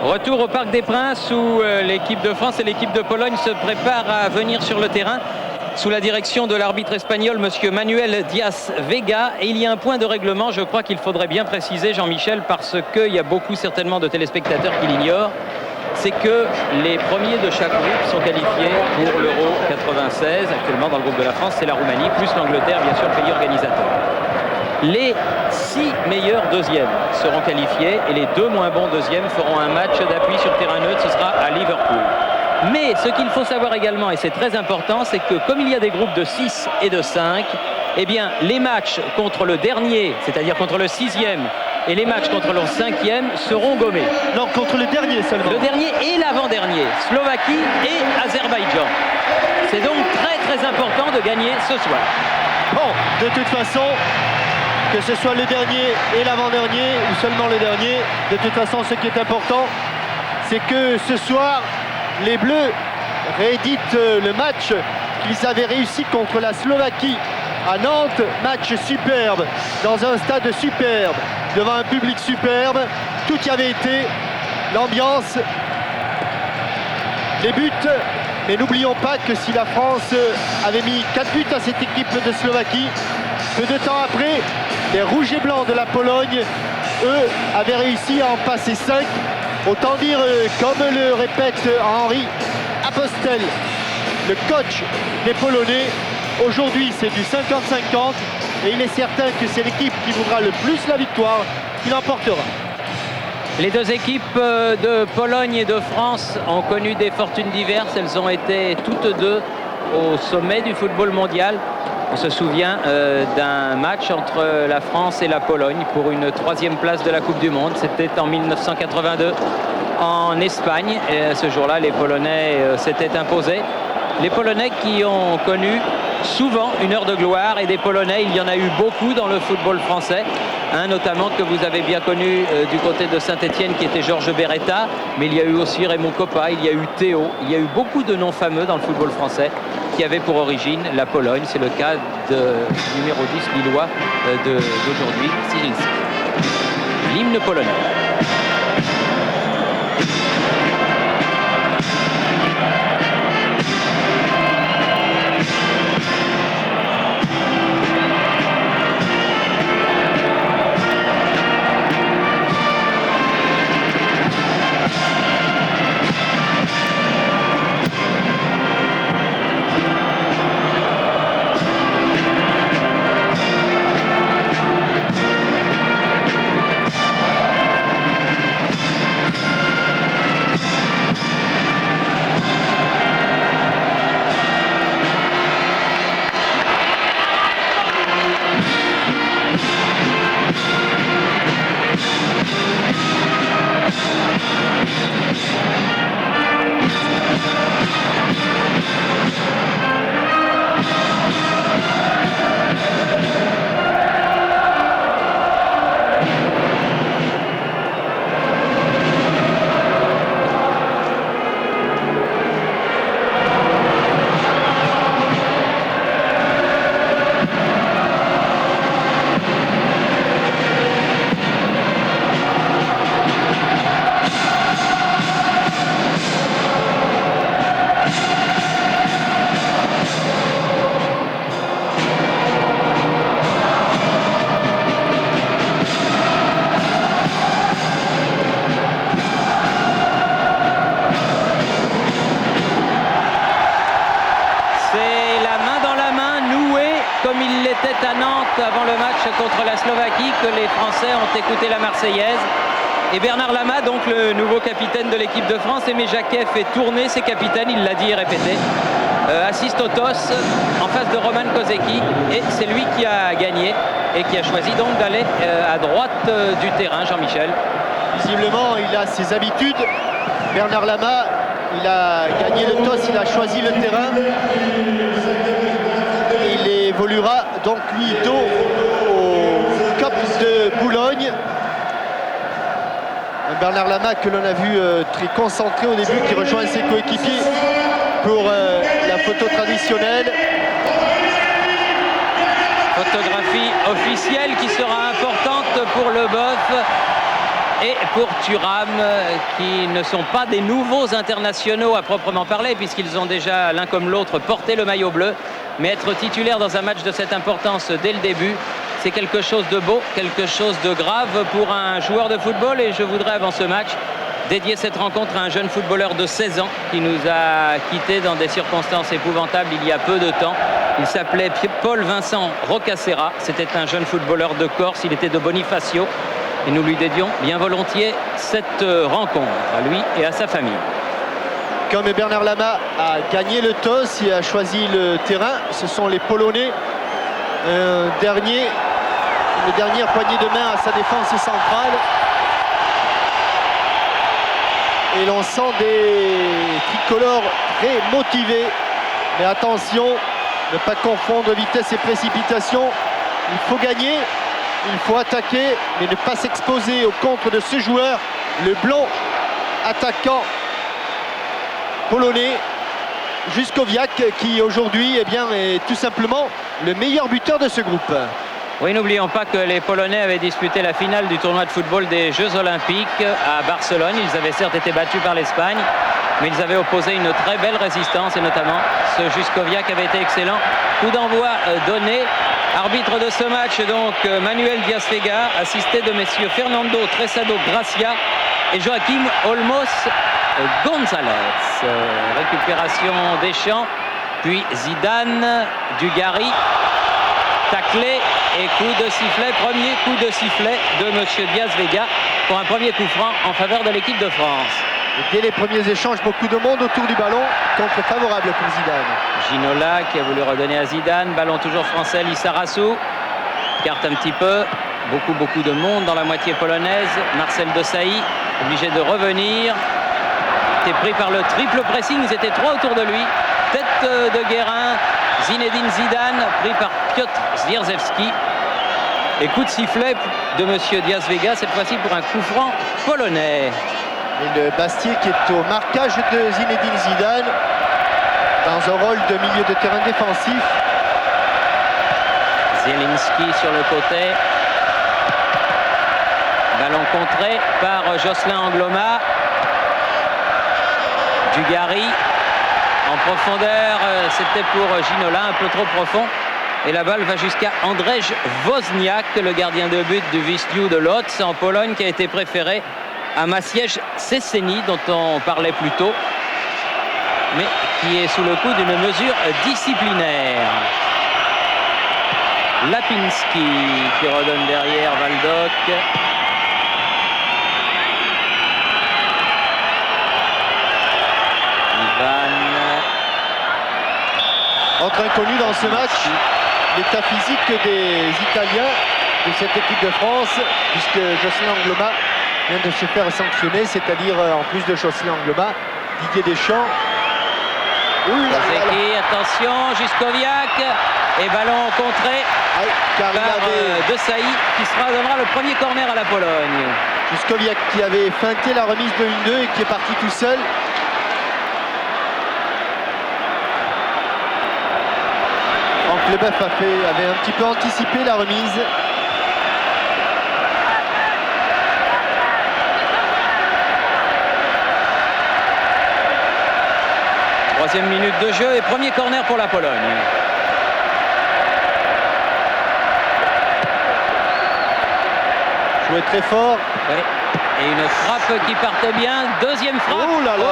Retour au Parc des Princes où l'équipe de France et l'équipe de Pologne se préparent à venir sur le terrain sous la direction de l'arbitre espagnol, monsieur Manuel Diaz-Vega. Et il y a un point de règlement, je crois qu'il faudrait bien préciser, Jean-Michel, parce qu'il y a beaucoup certainement de téléspectateurs qui l'ignorent. C'est que les premiers de chaque groupe sont qualifiés pour l'Euro 96. Actuellement, dans le groupe de la France, c'est la Roumanie, plus l'Angleterre, bien sûr, pays organisateur. Les 6 meilleurs deuxièmes seront qualifiés et les 2 moins bons deuxièmes feront un match d'appui sur terrain neutre. Ce sera à Liverpool. Mais ce qu'il faut savoir également, et c'est très important, c'est que comme il y a des groupes de 6 et de 5, eh bien, les matchs contre le dernier, c'est-à-dire contre le 6e, et les matchs contre le 5e seront gommés. Non, contre le dernier seulement. Le dernier et l'avant-dernier, Slovaquie et Azerbaïdjan. C'est donc très très important de gagner ce soir. Bon, de toute façon, que ce soit le dernier et l'avant-dernier, ou seulement le dernier, de toute façon, ce qui est important, c'est que ce soir, les Bleus rééditent le match qu'ils avaient réussi contre la Slovaquie à Nantes. Match superbe, dans un stade superbe, devant un public superbe. Tout y avait été, l'ambiance, les buts. Mais n'oublions pas que si la France avait mis 4 buts à cette équipe de Slovaquie, peu de temps après, les rouges et blancs de la Pologne, eux, avaient réussi à en passer 5. Autant dire, comme le répète Henri Apostel, le coach des Polonais, aujourd'hui c'est du 50-50 et il est certain que c'est l'équipe qui voudra le plus la victoire qui l'emportera. Les deux équipes de Pologne et de France ont connu des fortunes diverses. Elles ont été toutes deux au sommet du football mondial. On se souvient d'un match entre la France et la Pologne pour une 3e place de la Coupe du Monde. C'était en 1982 en Espagne. Et ce jour-là, les Polonais s'étaient imposés. Les Polonais qui ont connu souvent une heure de gloire, et des Polonais, il y en a eu beaucoup dans le football français. Un notamment que vous avez bien connu du côté de Saint-Etienne, qui était Georges Beretta, mais il y a eu aussi Raymond Kopa, il y a eu Théo, il y a eu beaucoup de noms fameux dans le football français qui avaient pour origine la Pologne. C'est le cas du numéro 10 lillois d'aujourd'hui, Zieliński. L'hymne polonais. Comme il l'était à Nantes avant le match contre la Slovaquie, que les Français ont écouté la Marseillaise. Et Bernard Lama, donc le nouveau capitaine de l'équipe de France, Aimé Jacquet fait tourner ses capitaines, il l'a dit et répété, assiste au toss en face de Roman Kozeki, et c'est lui qui a gagné et qui a choisi donc d'aller à droite du terrain, Jean-Michel. Visiblement, il a ses habitudes. Bernard Lama, il a gagné le toss, il a choisi le terrain. Il évoluera donc lui dos au Cup de Boulogne. Bernard Lama que l'on a vu très concentré au début, qui rejoint ses coéquipiers pour la photo traditionnelle. Photographie officielle qui sera importante pour le boeuf Et pour Thuram, qui ne sont pas des nouveaux internationaux à proprement parler, puisqu'ils ont déjà l'un comme l'autre porté le maillot bleu, mais être titulaire dans un match de cette importance dès le début, c'est quelque chose de beau, quelque chose de grave pour un joueur de football. Et je voudrais, avant ce match, dédier cette rencontre à un jeune footballeur de 16 ans qui nous a quittés dans des circonstances épouvantables il y a peu de temps. Il s'appelait Paul Vincent Roccassera. C'était un jeune footballeur de Corse. Il était de Bonifacio. Et nous lui dédions bien volontiers cette rencontre, à lui et à sa famille. Comme Bernard Lama a gagné le toss et a choisi le terrain, ce sont les Polonais. Une dernière poignée de main à sa défense centrale. Et l'on sent des tricolores très motivés. Mais attention, ne pas confondre vitesse et précipitation. Il faut gagner, il faut attaquer, mais ne pas s'exposer au contre de ce joueur, le blond attaquant polonais, Juskowiak, qui aujourd'hui est tout simplement le meilleur buteur de ce groupe. Oui, n'oublions pas que les Polonais avaient disputé la finale du tournoi de football des Jeux Olympiques à Barcelone. Ils avaient certes été battus par l'Espagne, mais ils avaient opposé une très belle résistance, et notamment ce Juskowiak avait été excellent. Coup d'envoi donné. Arbitre de ce match, donc Manuel Diaz-Vega, assisté de messieurs Fernando Tresado Gracia et Joaquim Olmos González. Récupération Deschamps, puis Zidane, Dugarry, taclé et coup de sifflet. Premier coup de sifflet de monsieur Diaz-Vega pour un premier coup franc en faveur de l'équipe de France. Et dès les premiers échanges, beaucoup de monde autour du ballon, contre favorable pour Zidane. Ginola qui a voulu redonner à Zidane, ballon toujours français, Lissarazu, carte un petit peu, beaucoup de monde dans la moitié polonaise. Marcel Desailly, obligé de revenir, était pris par le triple pressing, ils étaient trois autour de lui. Tête de Guérin, Zinedine Zidane, pris par Piotr Zierzewski. Et coup de sifflet de monsieur Diaz-Vega, cette fois-ci pour un coup franc polonais. Et le Bastier qui est au marquage de Zinedine Zidane dans un rôle de milieu de terrain défensif. Zielinski sur le côté. Ballon contré par Jocelyn Angloma. Dugarry en profondeur, c'était pour Ginola, un peu trop profond. Et la balle va jusqu'à Andrzej Wozniak, le gardien de but du Wisła de Łódź en Pologne, qui a été préféré à Maciej Szczesny, dont on parlait plus tôt, mais qui est sous le coup d'une mesure disciplinaire. Lapinski qui redonne derrière Waldock. Ivan. Autre inconnu dans ce match, l'état physique des Italiens de cette équipe de France, puisque Jocelyn Angloma vient de se faire sanctionner, c'est-à-dire en plus de Jocelyn Angloma, Didier Deschamps. Attention, Juskowiak et ballon contré par Desailly qui donnera le premier corner à la Pologne. Juskowiak qui avait feinté la remise de 1-2 et qui est parti tout seul. Franck Leboeuf avait un petit peu anticipé la remise. Troisième minute de jeu et premier corner pour la Pologne. Joué très fort. Ouais. Et une frappe qui partait bien. Deuxième frappe. Oh là là.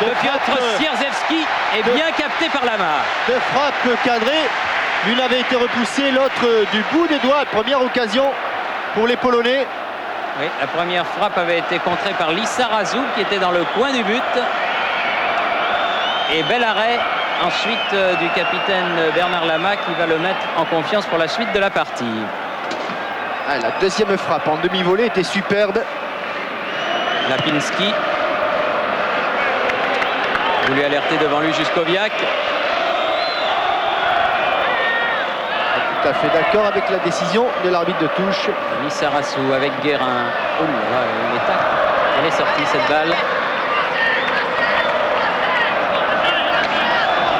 De Piotr Zierzewski et bien capté par Lama. Deux frappes cadrées. L'une avait été repoussée, l'autre du bout des doigts. Première occasion pour les Polonais. Oui, la première frappe avait été contrée par Lissarazu qui était dans le coin du but. Et bel arrêt ensuite du capitaine Bernard Lama qui va le mettre en confiance pour la suite de la partie. La deuxième frappe en demi-volée était superbe. Lapinski voulu alerter devant lui Juskowiak. Tout à fait d'accord avec la décision de l'arbitre de touche. Lissarazu avec Guérin. Oh là, elle est sortie cette balle.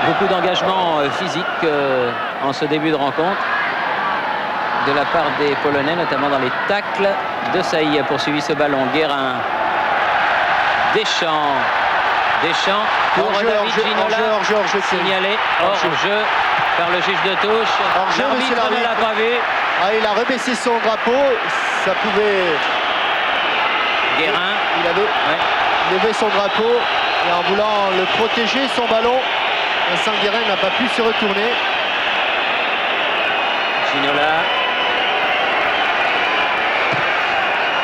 Beaucoup d'engagement physique en ce début de rencontre de la part des Polonais, notamment dans les tacles. Desailly a poursuivi ce ballon. Guérin. Deschamps. Deschamps pour David Ginola. Hors-jeu, signalé hors-jeu par le juge de touche. L'arbitre ne l'a pas vu. Ah, il a rebaissé son drapeau. Ça pouvait... Guérin. Il avait levé son drapeau. Et en voulant le protéger, son ballon, Vincent Guérin n'a pas pu se retourner. Ginola.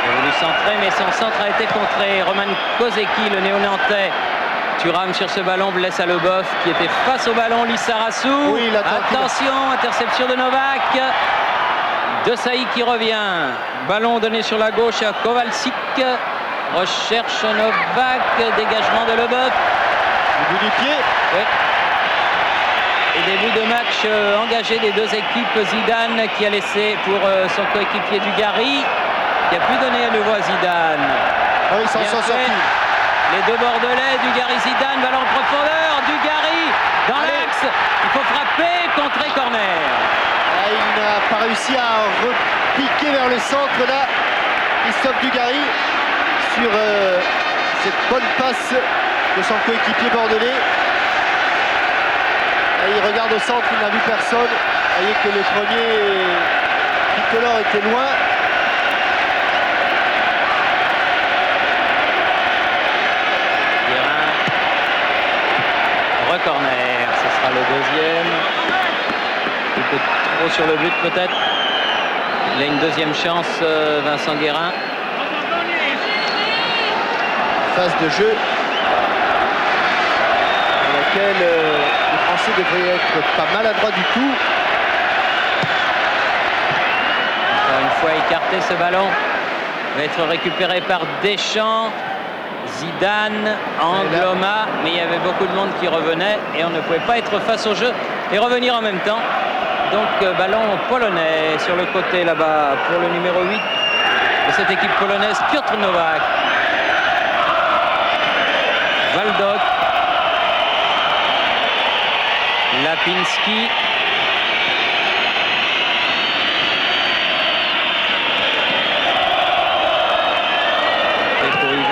Il a voulu centrer, mais son centre a été contré. Roman Kozeki, le néo-nantais. Thuram sur ce ballon blesse à Leboeuf qui était face au ballon. Lissarassou. Oui, attention, interception de Novak. Desailly qui revient. Ballon donné sur la gauche à Kovalcic. Recherche Novak. Dégagement de Leboeuf. Au bout du pied. Oui. Et début de match engagé des deux équipes. Zidane qui a laissé pour son coéquipier Dugarry, qui a pu donner à nouveau à Zidane. Oui, ils s'en sont sortis. Les deux Bordelais, Dugarry, Zidane, ballon en profondeur, Dugarry dans l'axe, il faut frapper, contrer, corner. Il n'a pas réussi à repiquer vers le centre là, Christophe Dugarry, sur cette bonne passe de son coéquipier bordelais. Là, il regarde au centre, il n'a vu personne. Vous voyez que le premier tricolore était loin. Corner, ce sera le deuxième. Un peu trop sur le but peut-être. Il a une deuxième chance, Vincent Guérin. Phase de jeu dans laquelle les Français devraient être pas maladroits du tout. Encore une fois écarté ce ballon. Va être récupéré par Deschamps. Zidane, Angloma, mais il y avait beaucoup de monde qui revenait et on ne pouvait pas être face au jeu et revenir en même temps. Donc ballon polonais sur le côté là-bas pour le numéro 8 de cette équipe polonaise, Piotr Nowak. Waldok. Lapinski.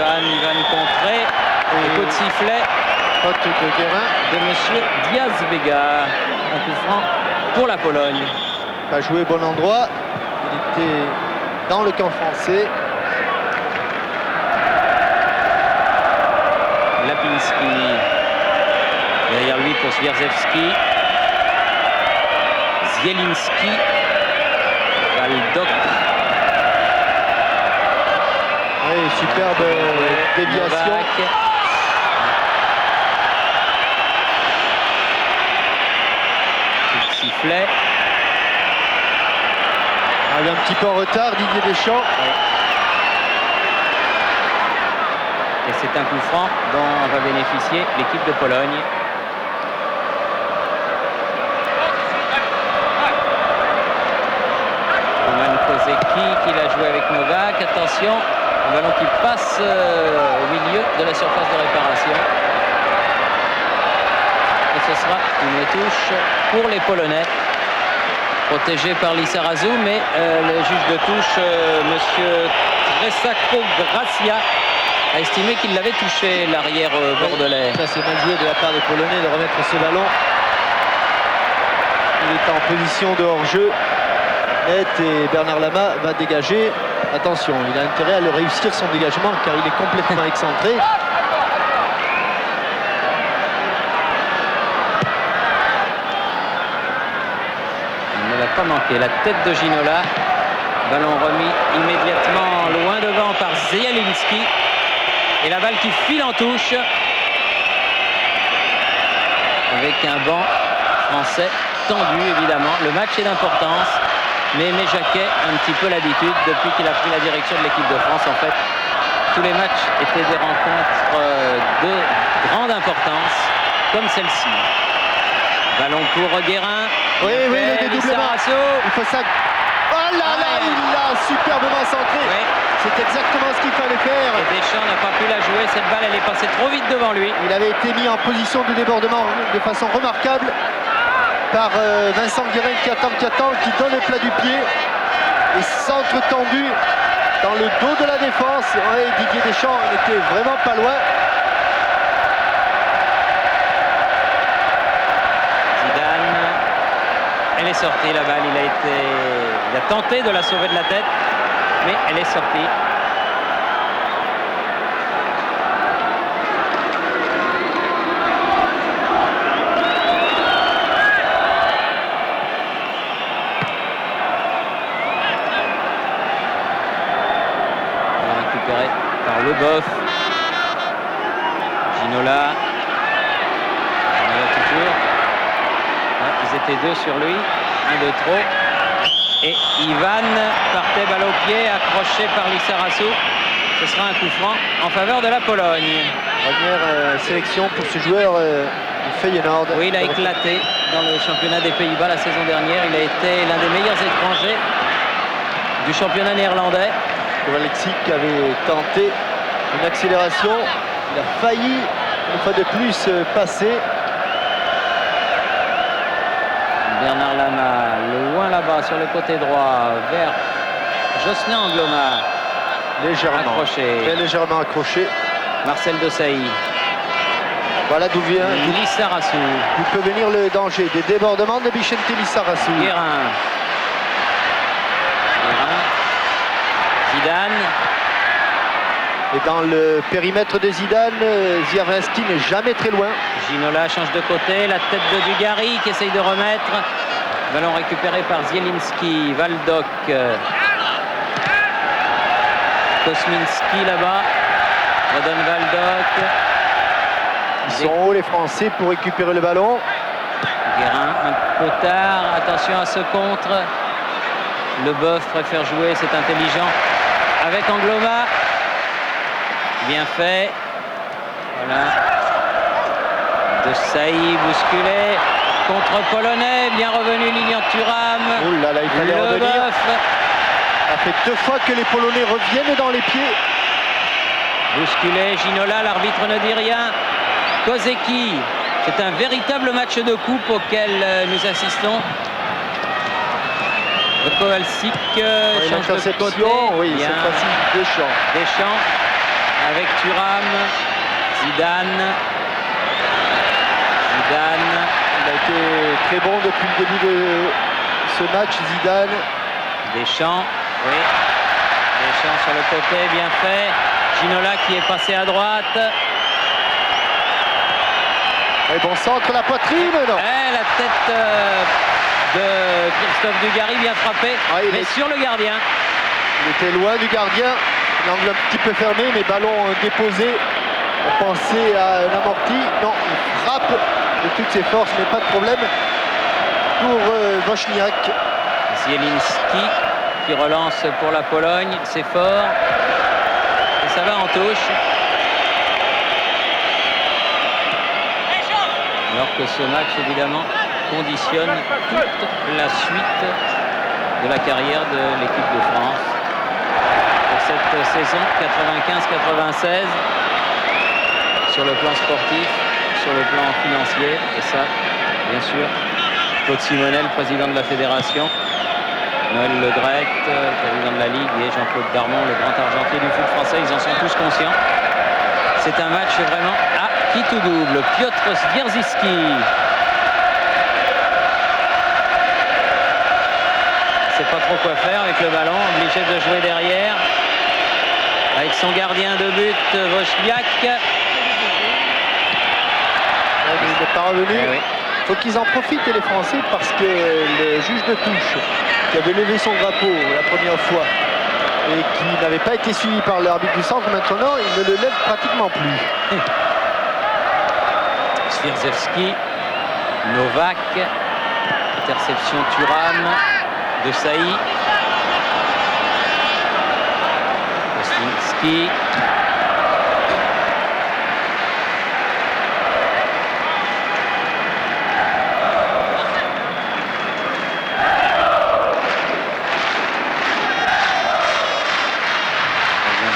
Ivan contré, coup de sifflet, faute de Guérin de monsieur Diaz Vega, un coup franc pour la Pologne. Pas joué au bon endroit, il était dans le camp français. Lapinski, derrière lui pour Swiarzewski, Zielinski, Waldok. Oui, superbe déviation. Sifflet. Il est un petit peu en retard, Didier Deschamps. Oui. Et c'est un coup franc dont va bénéficier l'équipe de Pologne. Roman Kozeki qui l'a joué avec Novak. Attention. Un ballon qui passe au milieu de la surface de réparation. Et ce sera une touche pour les Polonais. Protégé par Lissarassou, mais le juge de touche, monsieur Tresako Gracia, a estimé qu'il l'avait touché, l'arrière bordelais. Ça c'est mal joué de la part des Polonais de remettre ce ballon. Il est en position de hors-jeu. Net et Bernard Lama va dégager. Attention, il a intérêt à le réussir son dégagement car il est complètement excentré. Il ne l'a pas manqué. La tête de Ginola. Ballon remis immédiatement loin devant par Zielinski. Et la balle qui file en touche. Avec un banc français tendu évidemment. Le match est d'importance. Mais Aimé Jacquet a un petit peu l'habitude, depuis qu'il a pris la direction de l'équipe de France, en fait, tous les matchs étaient des rencontres de grande importance, comme celle-ci. Ballon pour Guérin. Oui, le dédoublement. Il faut ça. Oh là là, il l'a superbement centré. Oui. C'est exactement ce qu'il fallait faire. Et Deschamps n'a pas pu la jouer, cette balle, elle est passée trop vite devant lui. Il avait été mis en position de débordement de façon remarquable par Vincent Guérin qui attend, qui donne le plat du pied et centre tendu dans le dos de la défense. Ouais, Didier Deschamps n'était vraiment pas loin. Zidane, elle est sortie la balle, il a tenté de la sauver de la tête, mais elle est sortie. Récupéré par Leboeuf. Ginola. Ginola toujours. Ouais, ils étaient deux sur lui, un de trop. Et Ivan partait balle au pied, accroché par Lissarassou. Ce sera un coup franc en faveur de la Pologne. Première sélection pour ce joueur du Feyenoord. Oui, il a éclaté dans le championnat des Pays-Bas la saison dernière. Il a été l'un des meilleurs étrangers du championnat néerlandais. Kowalczyk avait tenté une accélération. Il a failli une fois de plus passer. Bernard Lama, loin là-bas sur le côté droit, vers Jocelyn Angloma. Légèrement accroché. Très légèrement accroché. Marcel Desailly. Voilà d'où vient. Lissarassou. D'où peut venir le danger. Des débordements de Vicente Lissarassou. Guérin. Zidane. Et dans le périmètre de Zidane, Zierwinski n'est jamais très loin. Ginola change de côté, la tête de Dugarry qui essaye de remettre. Ballon récupéré par Zielinski, Waldock. Kosminski là-bas. Redonne Waldock. Ils sont hauts les Français pour récupérer le ballon. Guérin un peu tard, attention à ce contre. Leboeuf préfère jouer, c'est intelligent. Avec Angloma. Bien fait. Voilà. Desailly bousculé. Contre polonais. Bien revenu Lilian Thuram. Oh là là, il fallait revenir. Leboeuf. Ça fait 2 fois que les Polonais reviennent dans les pieds. Bousculé. Ginola, l'arbitre ne dit rien. Kozeki. C'est un véritable match de coupe auquel nous assistons. Kowalczyk change de côté. Oui, bien. cette fois-ci, Deschamps avec Thuram. Zidane. Il a été très bon depuis le début de ce match, Zidane. Deschamps, oui. Deschamps sur le côté, bien fait. Ginola qui est passé à droite. Et bon centre, la poitrine, non. La tête de Christophe Dugarry, bien frappé, mais sur le gardien. Il était loin du gardien, l'angle un petit peu fermé, mais ballon déposé. On pensait à un amorti. Non, il frappe de toutes ses forces, mais pas de problème pour Wozniak. Zielinski qui relance pour la Pologne, c'est fort. Et ça va en touche. Alors que ce match, évidemment, conditionne toute la suite de la carrière de l'équipe de France. Pour cette saison 95-96, sur le plan sportif, sur le plan financier, et ça, bien sûr, Claude Simonel, président de la fédération, Noël Le Graët, président de la Ligue, et Jean-Claude Darmon, le grand argentier du foot français, ils en sont tous conscients. C'est un match vraiment à qui tout double. Piotr Swieczicki. Il ne sait pas trop quoi faire avec le ballon, obligé de jouer derrière. Avec son gardien de but, Wozniak. Il n'est pas revenu. Oui. Il faut qu'ils en profitent les Français parce que le juge de touche qui avait levé son drapeau la première fois et qui n'avait pas été suivi par l'arbitre du centre, maintenant il ne le lève pratiquement plus. Swieczicki, Novak, interception Thuram, Desailly, Kosminski.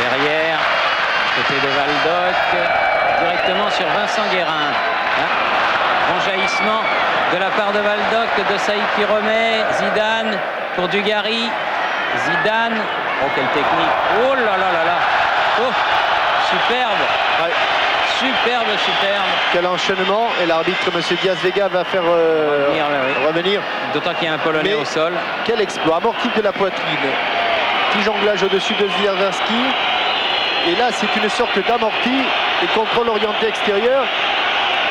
Derrière, côté de Waldock, directement sur Vincent Guérin. Grand jaillissement de la part de Waldock, Desailly qui remet, Zidane pour Dugarry, Zidane. Oh, quelle technique. Oh là là là là. Oh, superbe. Ouais. Superbe, superbe. Quel enchaînement. Et l'arbitre, M. Diaz-Vega, va faire revenir. D'autant qu'il y a un Polonais au sol. Quel exploit. Amorti de la poitrine. Petit jonglage au-dessus de Zierwerski. Et là, c'est une sorte d'amorti et contrôle orienté extérieur.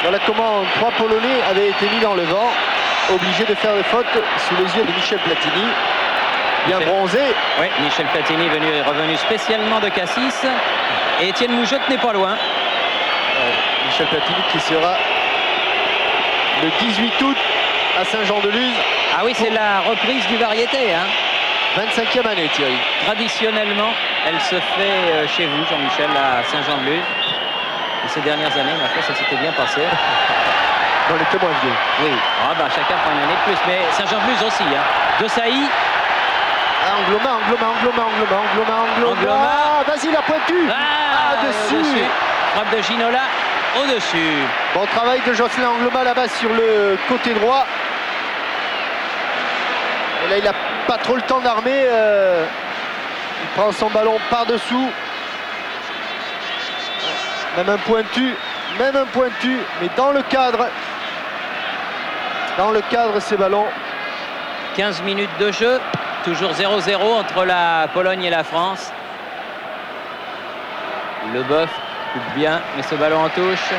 Voilà comment 3 Polonais avaient été mis dans le vent, obligés de faire des fautes sous les yeux de Michel Platini. Bien bronzé. Oui, Michel Platini est revenu spécialement de Cassis. Et Étienne Moujotte n'est pas loin. Michel Platini qui sera le 18 août à Saint-Jean-de-Luz. Ah oui, c'est la reprise du variété. Hein. 25e année, Thierry. Traditionnellement, elle se fait chez vous, Jean-Michel, à Saint-Jean-de-Luz. Et ces dernières années, ma foi, ça s'était bien passé. On était moins vieux. Oui, chacun prend une année de plus. Mais Saint-Jean-de-Luz aussi. Hein. De Sailly. Angloma. Vas-y, la pointue. Dessus. Frappe de Ginola au-dessus. Bon travail de Jocelyn Angloma là-bas sur le côté droit. Et là, il n'a pas trop le temps d'armer. Il prend son ballon par-dessous. Même un pointu, mais dans le cadre. Dans le cadre, ces ballons. 15 minutes de jeu. Toujours 0-0 entre la Pologne et la France. Leboeuf coupe bien, mais ce ballon en touche.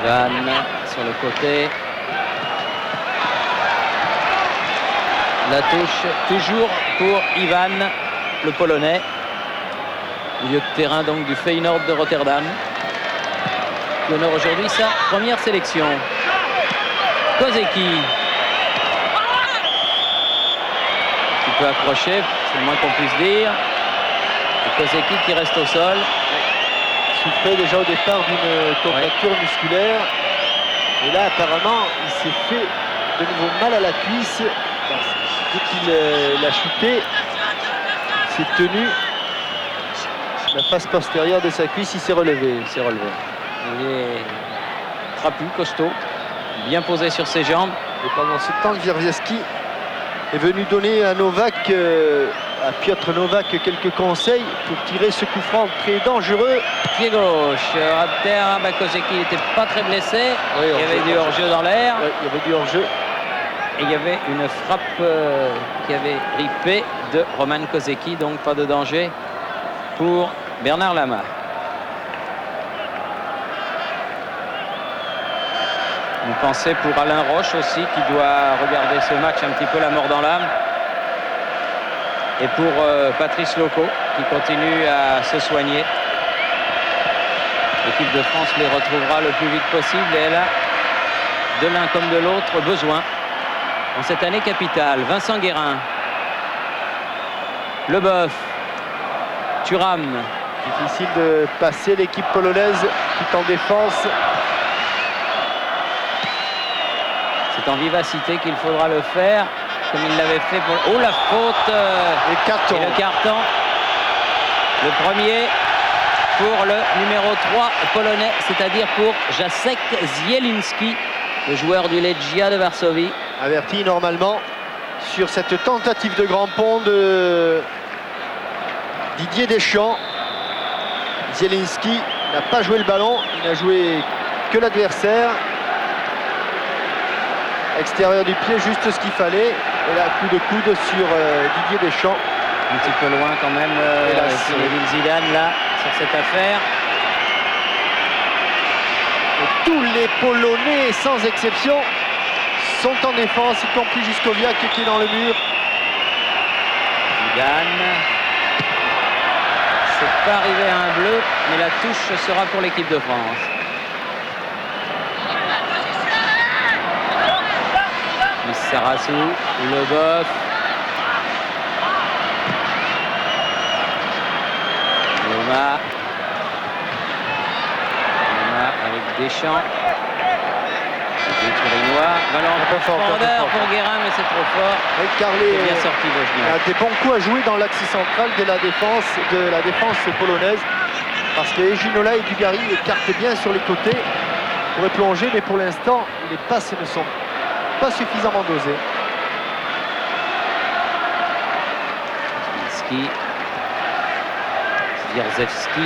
Ivan sur le côté. La touche toujours pour Ivan, le Polonais. Milieu de terrain donc du Feyenoord de Rotterdam. Qui honore aujourd'hui sa première sélection. Kozeki. Qui peut accrocher, c'est le moins qu'on puisse dire. Et Kozeki qui reste au sol. Souffrait déjà au départ d'une contracture musculaire. Et là, apparemment, il s'est fait de nouveau mal à la cuisse. Dès qu'il a chuté, il s'est tenu la face postérieure de sa cuisse, il s'est relevé. Il est trapu, costaud, bien posé sur ses jambes. Et pendant ce temps, Zierwerski est venu donner à Novak, à Piotr Novak, quelques conseils pour tirer ce coup franc très dangereux. Pied gauche, à terre, Kozeki n'était pas très blessé. Oui, il y avait du hors-jeu dans l'air. Oui, il y avait du hors-jeu. Et il y avait une frappe qui avait ripé de Roman Kozeki, donc pas de danger pour Bernard Lama. Une pensée pour Alain Roche aussi, qui doit regarder ce match un petit peu la mort dans l'âme. Et pour Patrice Loco, qui continue à se soigner. L'équipe de France les retrouvera le plus vite possible et elle a, de l'un comme de l'autre, besoin. En cette année capitale, Vincent Guérin. Leboeuf. Thuram. Difficile de passer l'équipe polonaise tout en défense. C'est en vivacité qu'il faudra le faire, comme il l'avait fait pour... Oh, la faute le carton. Et le carton. Le premier pour le numéro 3 polonais, c'est-à-dire pour Jacek Zielinski, le joueur du Legia de Varsovie. Averti normalement sur cette tentative de grand pont de Didier Deschamps. Zielinski n'a pas joué le ballon, il n'a joué que l'adversaire. Extérieur du pied, juste ce qu'il fallait. Et là, coup de coude sur Didier Deschamps. Un petit peu loin quand même, Zinedine Zidane là, sur cette affaire. Et tous les Polonais, sans exception, sont en défense, y compris Juskowiak qui est dans le mur. Zidane. C'est pas arrivé à un bleu, mais la touche sera pour l'équipe de France. Sarassou, Leboeuf. Loma avec Deschamps. Les Turinois. Ballon en profondeur pour Guérin, mais c'est trop fort. Carlet est bien sorti, a des bons coups à jouer dans l'axe central de la défense polonaise. Parce que Ginola et Dugarry écartent bien sur les côtés. pourrait plonger, mais pour l'instant, les passes ne sont pas suffisamment dosées. Zierzewski,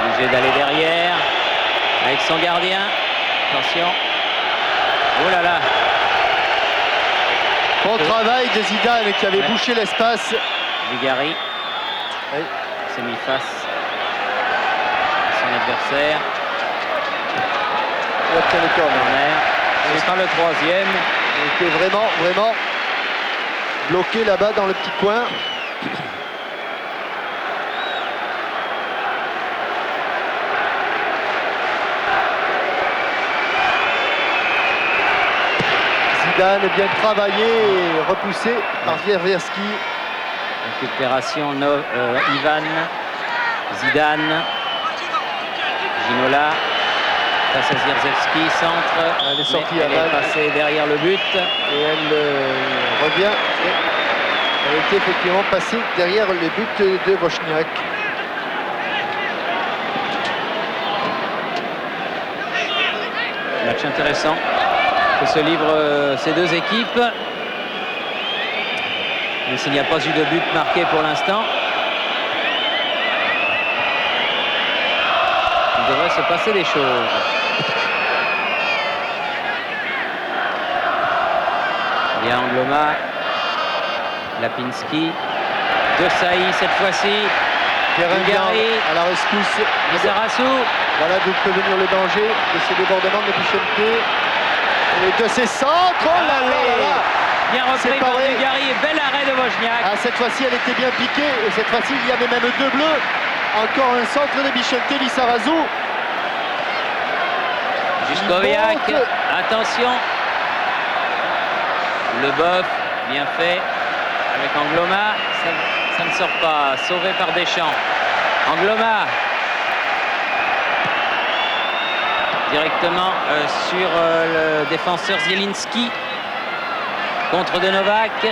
obligé d'aller derrière avec son gardien. Attention. Oh là là. Bon travail de Zidane qui avait bouché l'espace. Dugarry s'est mis face à son adversaire. Il obtient le corner. Ce sera le troisième. Il était vraiment bloqué là-bas dans le petit coin. Zidane bien travaillé et repoussé par Zierzewski. Récupération Ivan. Zidane. Ginola. Face à Zierzewski, centre. Elle est sortie elle est passée derrière le but. Et elle revient. Elle était effectivement passée derrière le but de Wozniak. Match intéressant que se livrent ces deux équipes. Même s'il n'y a pas eu de but marqué pour l'instant. Il devrait se passer des choses. Bien Angloma. Lapinski. De Sailly cette fois-ci. Dugarry à la rescousse. Lizarazu. Voilà d'où peut venir le danger de ces débordements de Bichente. Et de ses centres. Oh là là là là. Bien repris par Dugarry et bel arrêt de Wozniak. Ah, cette fois-ci elle était bien piquée et cette fois-ci il y avait même deux bleus. Encore un centre de Bichente, Lizarazu. Juskoviak, attention. Leboeuf, bien fait avec Angloma. Ça ne sort pas, sauvé par Deschamps. Angloma. Directement sur le défenseur Zielinski. Contre de Novak.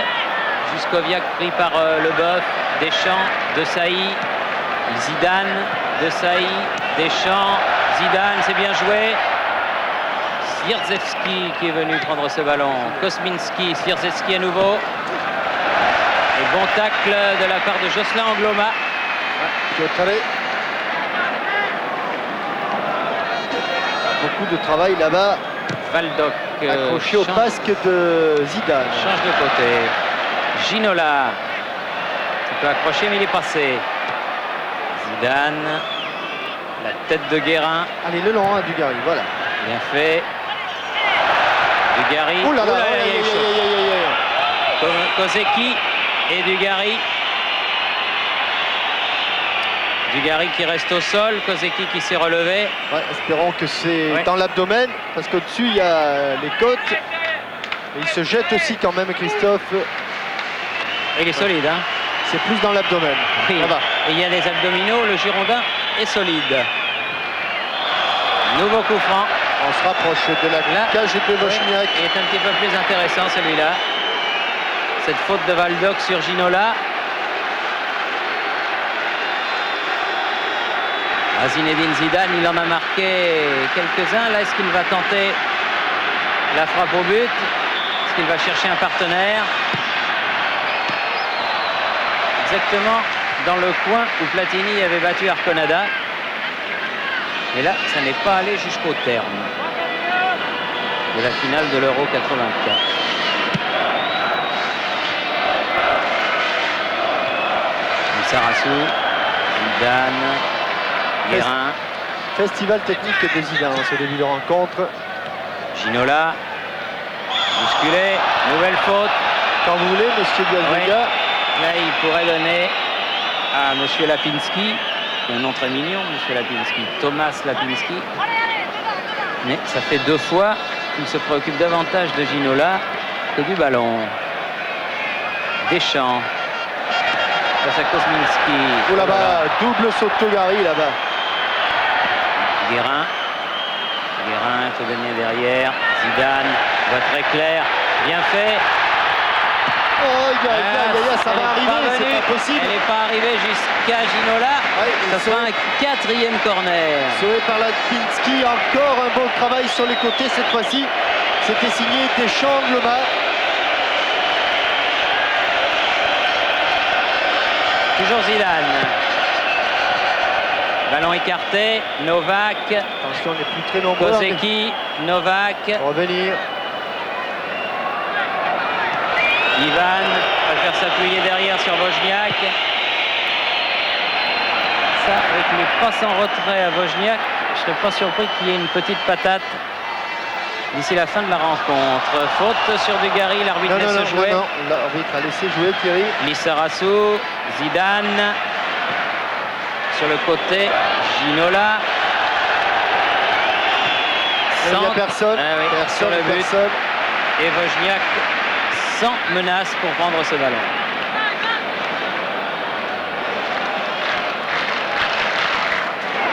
Juskoviak pris par Leboeuf. Deschamps, De Sailly. Zidane, De Sailly, Deschamps. Zidane, c'est bien joué. Zierzewski qui est venu prendre ce ballon. Kosminski, Zierzewski à nouveau. Et bon tacle de la part de Jocelyn Angloma. Beaucoup de travail là-bas. Valdoc accroché au basque de Zidane. Change de côté. Ginola. Il peut accrocher mais il est passé. Zidane. La tête de Guérin. Allez, le long, Dugarry, voilà. Bien fait. Dugarry. Ouh là là, Kozeki et Dugarry. Dugarry qui reste au sol, Kozeki qui s'est relevé. Ouais, espérons que c'est dans l'abdomen, parce qu'au-dessus il y a les côtes. Et il se jette aussi quand même, Christophe. Il est solide, hein. C'est plus dans l'abdomen. Oui. Et il y a des abdominaux, le Girondin est solide. Nouveau coup franc. On se rapproche de la cage de Wozniak. Il est un petit peu plus intéressant celui-là. Cette faute de Valdoc sur Ginola. Zinedine Zidane, il en a marqué quelques-uns. Là, est-ce qu'il va tenter la frappe au but? Est-ce qu'il va chercher un partenaire? Exactement dans le coin où Platini avait battu Arconada. Et là, ça n'est pas allé jusqu'au terme de la finale de l'Euro 84. Lizarazu, Zidane, Guérin. Festival technique de Zidane en ce début de rencontre. Ginola, bousculé, nouvelle faute. Quand vous voulez, monsieur Diaz-Vega. Là, il pourrait donner à monsieur Lapinski, qui a un nom très mignon, monsieur Lapinski, Thomas Lapinski. Mais ça fait 2 fois qu'il se préoccupe davantage de Ginola que du ballon. Deschamps. Face à Kosminski. Oh là-bas, double saut de Dugarry là-bas. Guérin. Guérin fait gagner derrière. Zidane, voit très clair. Bien fait. Oh, ça va arriver, c'est pas possible. Elle n'est pas arrivée jusqu'à Ginola. Ouais, Ça sera un 4e corner. Sauvé par Lapinski. Encore un bon travail sur les côtés cette fois-ci. C'était signé Deschamps Gloma. Toujours Zidane. Ballon écarté. Novak. Attention, on n'est plus très nombreux. Kozeki. Novak. Revenir. Ivan préfère s'appuyer derrière sur Wozniak. Ça, avec les passes en retrait à Wozniak, je ne serais pas surpris qu'il y ait une petite patate d'ici la fin de la rencontre. Faute sur Dugarry, l'arbitre laisse jouer. Non, l'arbitre a laissé jouer Thierry. Lissarassou, Zidane. Sur le côté, Ginola. Il n'y a personne. Ah oui, Personne, sur le but. personne. Et Wozniak sans menace pour prendre ce ballon.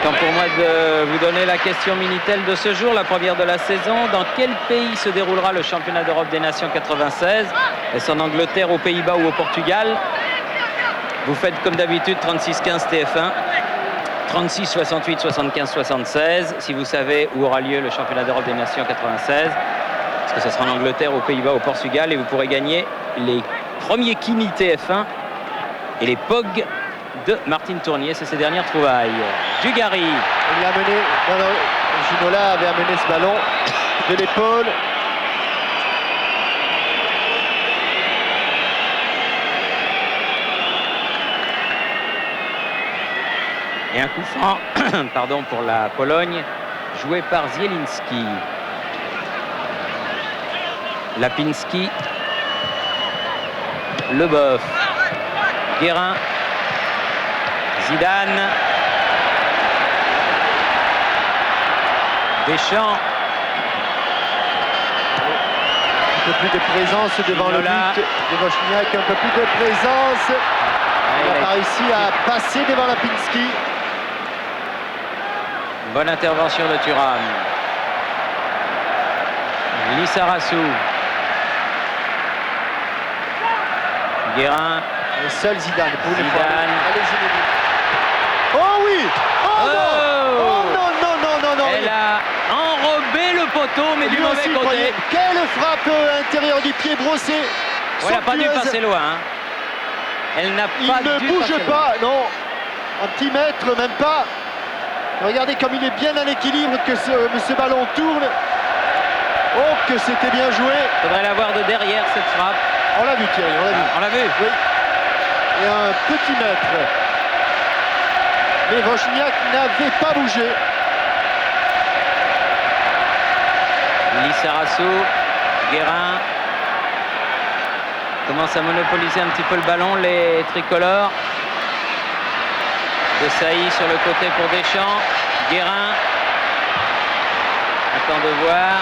Temps pour moi de vous donner la question Minitel de ce jour, la première de la saison. Dans quel pays se déroulera le championnat d'Europe des Nations 96? Est-ce en Angleterre, aux Pays-Bas ou au Portugal? Vous faites comme d'habitude 36-15 TF1, 36 68 75 76. Si vous savez où aura lieu le championnat d'Europe des Nations 96, parce que ce sera en Angleterre, aux Pays-Bas, au Portugal, et vous pourrez gagner les premiers Kini TF1 et les POG de Martine Tournier. C'est ses dernières trouvailles. Dugarry. Il a mené. Non, Ginola avait amené ce ballon de l'épaule. Et un coup franc pardon, pour la Pologne, joué par Zielinski. Lapinski. Leboeuf. Guérin. Zidane. Deschamps. Un peu plus de présence devant le but de Wozniak. Un peu plus de présence. Il n'a pas réussi à passer devant Lapinski. Bonne intervention de Thuram. Lissarassou. Guérin. Le seul Zidane pour une fois. Zidane. Allez, Zinedine. Oh oui! Oh, non! Oh non, non, non, non, non! Elle a enrobé le poteau, mais du Lui mauvais aussi, côté. croyez. Quelle frappe intérieure du pied brossé! Elle n'a pas dû somptueuse. passer loin. Hein. Elle n'a Il pas ne dû bouge passer pas, non. Un petit mètre, même pas. Regardez comme il est bien en équilibre, que ce ballon tourne. Oh, que c'était bien joué. Il faudrait la voir de derrière, cette frappe. On l'a vu, Thierry, on l'a vu. On l'a vu. Oui. Et un petit mètre. Mais Wozniak n'avait pas bougé. Lissarassou, Guérin commence à monopoliser un petit peu le ballon, les tricolores. De Sailly sur le côté pour Deschamps. Guérin attend de voir.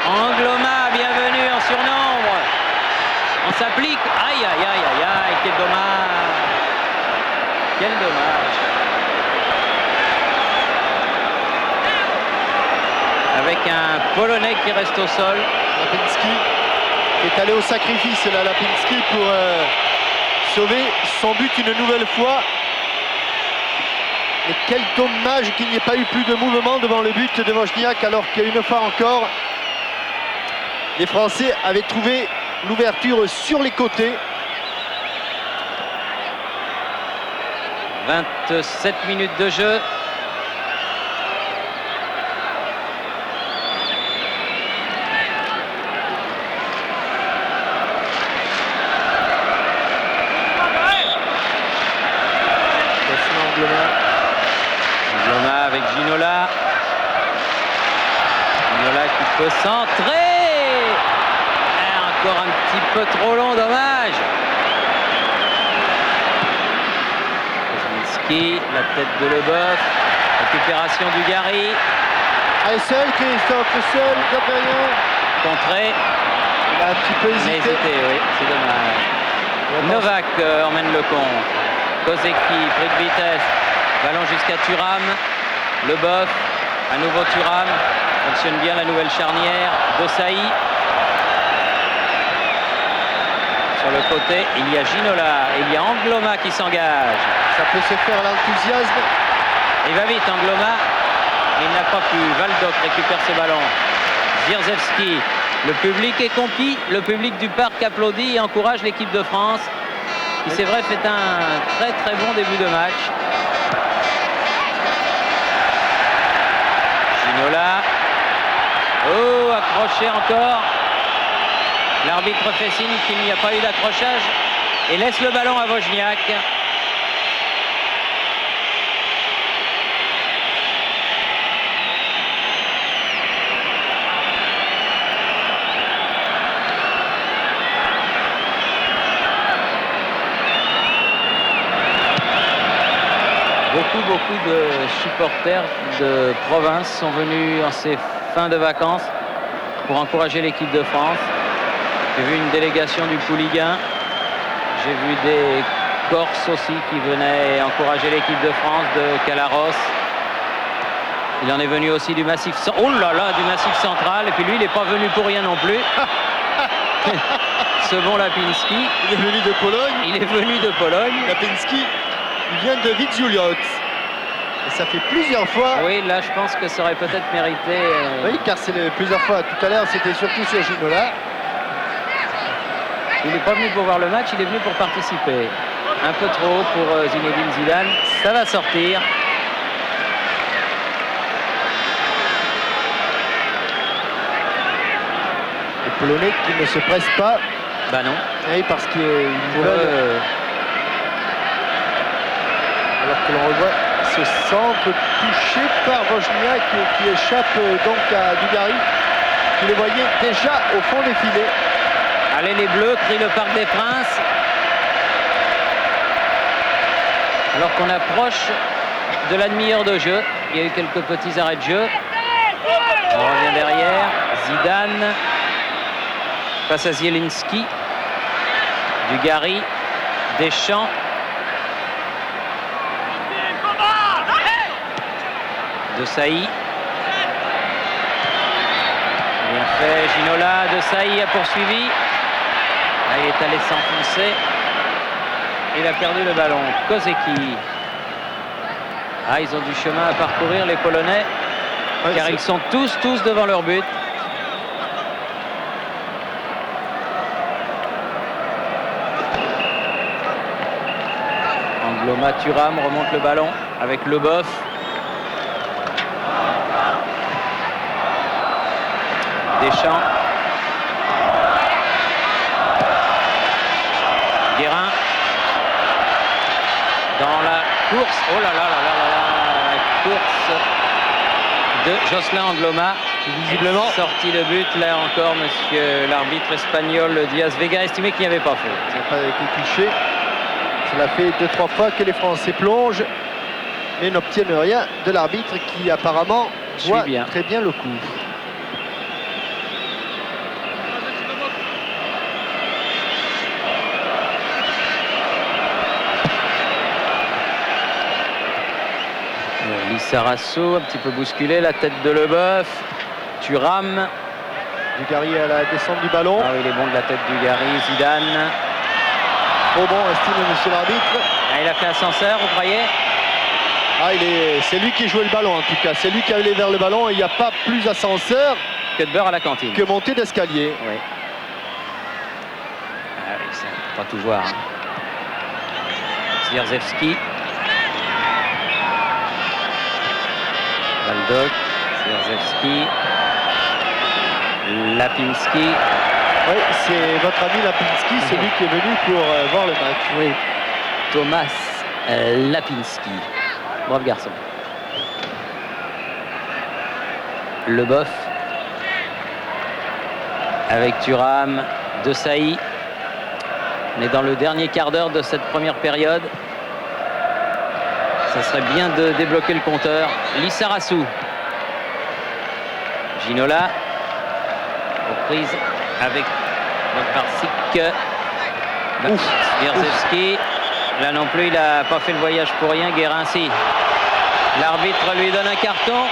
Angloma, bienvenue en surnombre. On s'applique. Aïe, aïe, aïe, aïe, aïe, quel dommage. Quel dommage. Avec un Polonais qui reste au sol. Lapinski est allé au sacrifice, là, Lapinski, pour sauver son but une nouvelle fois. Mais quel dommage qu'il n'y ait pas eu plus de mouvement devant le but de Wozniak, alors qu'une fois encore, les Français avaient trouvé l'ouverture sur les côtés. 27 minutes de jeu. Angloma avec Ginola. Ginola qui peut centrer. Encore un petit peu trop long, dommage. Kozminski, la tête de Leboeuf. Récupération du Dugarry. Allez, seul, Christophe, seul, Gabriel. Contré. Il a un petit peu Mais hésité. hésité, oui, c'est dommage. Novak emmène le compte. Kozeki, pris de vitesse. Ballon jusqu'à Thuram. Leboeuf, à nouveau Thuram. Fonctionne bien la nouvelle charnière. De Sailly. Sur le côté, il y a Ginola et il y a Angloma qui s'engage. Ça peut se faire l'enthousiasme. Il va vite Angloma, mais il n'a pas pu. Valdok récupère ce ballon. Zierzewski, le public est conquis, le public du parc applaudit et encourage l'équipe de France, qui c'est vrai fait un très très bon début de match. Ginola, oh, accroché encore. L'arbitre fait signe qu'il n'y a pas eu d'accrochage et laisse le ballon à Wozniak. Beaucoup de supporters de province sont venus en ces fins de vacances pour encourager l'équipe de France. J'ai vu une délégation du Pouliguen. J'ai vu des Corses aussi qui venaient encourager l'équipe de France de Calaros. Il en est venu aussi du Massif Central. Oh là là, du Massif Central. Et puis lui, il n'est pas venu pour rien non plus. Ce bon Lapinski. Il est venu de Pologne. Il est venu de Pologne. Lapinski, il vient de Widzuliot. Et ça fait plusieurs fois. Oui, là, je pense que ça aurait peut-être mérité. Oui, car c'est plusieurs fois. Tout à l'heure, c'était surtout sur Ginola. Il n'est pas venu pour voir le match, il est venu pour participer. Un peu trop haut pour Zinedine Zidane. Ça va sortir. Les Polonais qui ne se pressent pas. Bah non. Oui, parce qu'ils veulent. Alors que l'on revoit ce centre touché par Wozniak qui échappe donc à Dugarry, qui les voyait déjà au fond des filets. Allez les Bleus, crie le Parc des Princes. Alors qu'on approche de la demi-heure de jeu, il y a eu quelques petits arrêts de jeu. On revient derrière. Zidane face à Zielinski. Dugarry, Deschamps. Desailly. Bien fait, Ginola, Desailly a poursuivi. Là, il est allé s'enfoncer. Il a perdu le ballon. Kozeki. Ah, ils ont du chemin à parcourir, les Polonais, car ils sont tous devant leur but. Angloma, Thuram remonte le ballon avec Leboeuf. Deschamps. Guérin. Dans la course. Oh là là là là là là. La course de Jocelyn Angloma. Visiblement sorti de but. Là encore, monsieur l'arbitre espagnol Diaz Vega estimait qu'il n'y avait pas faute. Ça n'a pas été touché. Cela fait 2-3 fois que les Français plongent, mais n'obtiennent rien de l'arbitre qui apparemment voit très bien le coup. Lissarasso, un petit peu bousculé, la tête de Leboeuf. Thuram. Dugarry à la descente du ballon. Ah oui, il est bon de la tête du Dugarry. Zidane. Trop bon, estime monsieur l'arbitre. Ah, il a fait ascenseur, vous croyez? Ah, c'est lui qui jouait le ballon en tout cas. C'est lui qui allait vers le ballon. Il n'y a pas plus ascenseur que de beurre à la cantine. Que monter d'escalier. Oui. Ah oui, ça pas tout voir. Hein. Zierzewski. Valdok. Zierzewski. Lapinski. Oui, c'est votre ami Lapinski, celui qui est venu pour voir le match. Oui. Thomas Lapinski. Brave garçon. Leboeuf. Avec Thuram, Desailly. On est dans le dernier quart d'heure de cette première période. Ça serait bien de débloquer le compteur. Lissarasso. Ginola. Reprise avec Barsic. Zierzewski. Là non plus, il n'a pas fait le voyage pour rien. Guérin, si. L'arbitre lui donne un carton.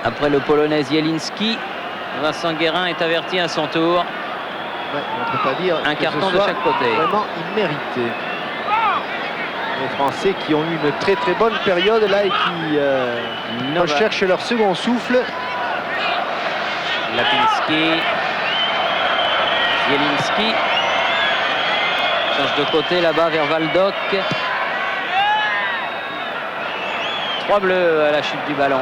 Après le Polonais Zielinski, Vincent Guérin est averti à son tour. Ouais, on ne peut pas dire un carton de chaque côté. Vraiment immérité. Les Français qui ont eu une très très bonne période là et qui recherchent leur second souffle. Lapinski, Zielinski change de côté là-bas vers Valdoc. 3 bleus à la chute du ballon.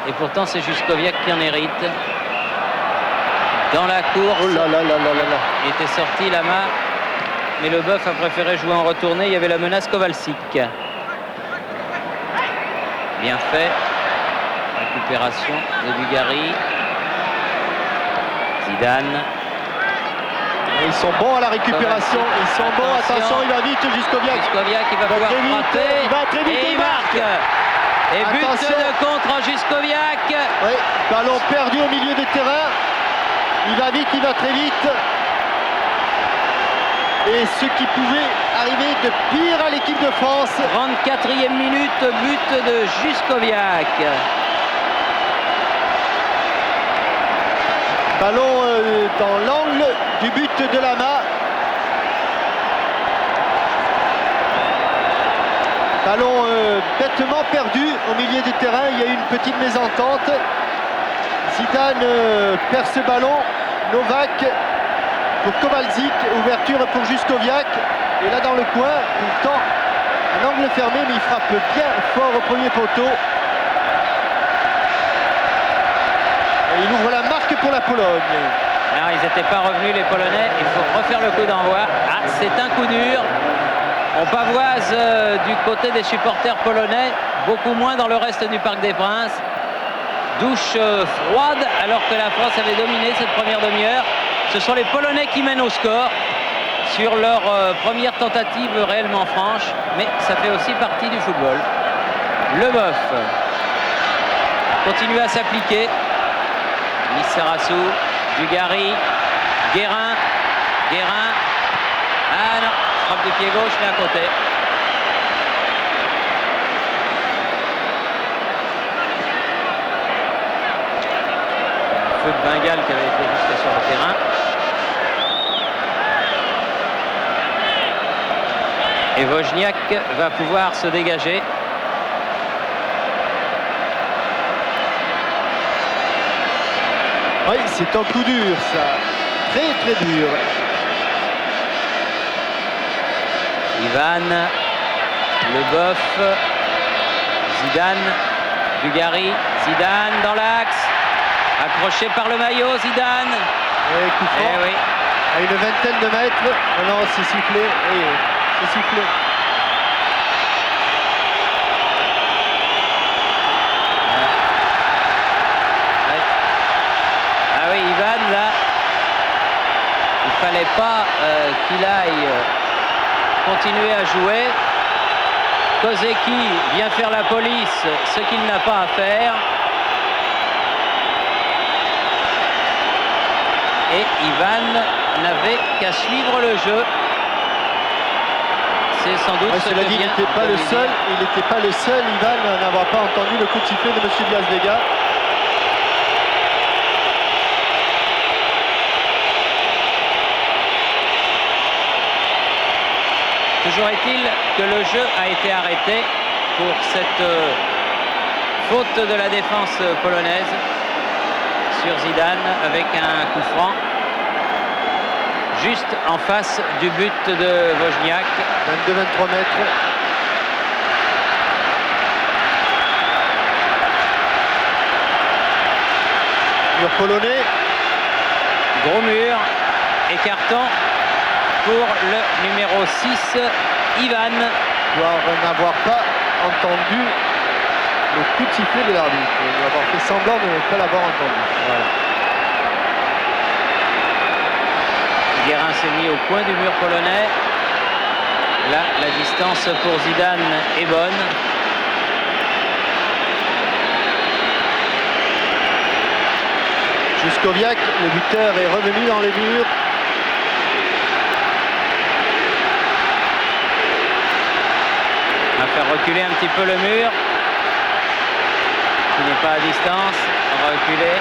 Et pourtant c'est Juskowiak qui en hérite. Dans la course, oh là là là là là. Il était sorti Lama, mais le Boeuf a préféré jouer en retourné. Il y avait la menace Kowalczyk. Bien fait. Récupération de Dugarry. Zidane. Et ils sont bons à la récupération. Ils sont bons. Attention, il va vite Juskowiak. Juskowiak, il va pouvoir frapper. Il va très vite et il marque. Et but attention. de contre Juskowiak. Oui, ballon perdu au milieu du terrain. Il va vite, il va très vite. Et ce qui pouvait arriver de pire à l'équipe de France. 34e minute, but de Juskowiak. Ballon dans l'angle du but de Lama. Ballon bêtement perdu au milieu du terrain. Il y a eu une petite mésentente. Zidane perd ce ballon. Novak pour Kowalczyk. Ouverture pour Juskowiak. Et là dans le coin, pourtant un angle fermé, mais il frappe bien fort au premier poteau. Et il ouvre la marque pour la Pologne. Alors, ils n'étaient pas revenus les Polonais. Il faut refaire le coup d'envoi. Ah, c'est un coup dur. On pavoise du côté des supporters polonais, beaucoup moins dans le reste du Parc des Princes. Douche froide alors que la France avait dominé cette première demi-heure. Ce sont les Polonais qui mènent au score sur leur première tentative réellement franche, mais ça fait aussi partie du football. Le Boeuf continue à s'appliquer. Lissarassou, Dugarry, Guérin. Ah non, frappe du pied gauche, mais à côté. Un feu de Bengale qui avait été jusqu'à sur le terrain. Et Wozniak va pouvoir se dégager. Oui, c'est un coup dur, ça. Très, très dur. Ivan, le Boeuf, Zidane, Dugarry, Zidane dans l'axe. Accroché par le maillot, Zidane. Et coup franc. Eh oui. À une vingtaine de mètres. Non, c'est sifflé. Oui, c'est sifflé. Ah oui, Ivan, là, il fallait pas qu'il aille continuer à jouer. Kozeki vient faire la police, ce qu'il n'a pas à faire. Et Ivan n'avait qu'à suivre le jeu. C'est sans doute ce que cela dit, il n'était pas le seul. Il n'était pas le seul, Ivan, à n'avoir pas entendu le coup de sifflet de M. Diaz-Vega. Toujours est-il que le jeu a été arrêté pour cette faute de la défense polonaise sur Zidane avec un coup franc juste en face du but de Wozniak. 22-23 mètres. Mur polonais. Gros mur et carton pour le numéro 6, Ivan. Doit n'avoir pas entendu le coup de sifflet de l'arbitre. Il doit avoir fait semblant de ne pas l'avoir entendu. Voilà. Guérin s'est mis au coin du mur polonais. Là, la distance pour Zidane est bonne. Juskowiak, le buteur, est revenu dans les murs. On va faire reculer un petit peu le mur, qui n'est pas à distance. Reculez.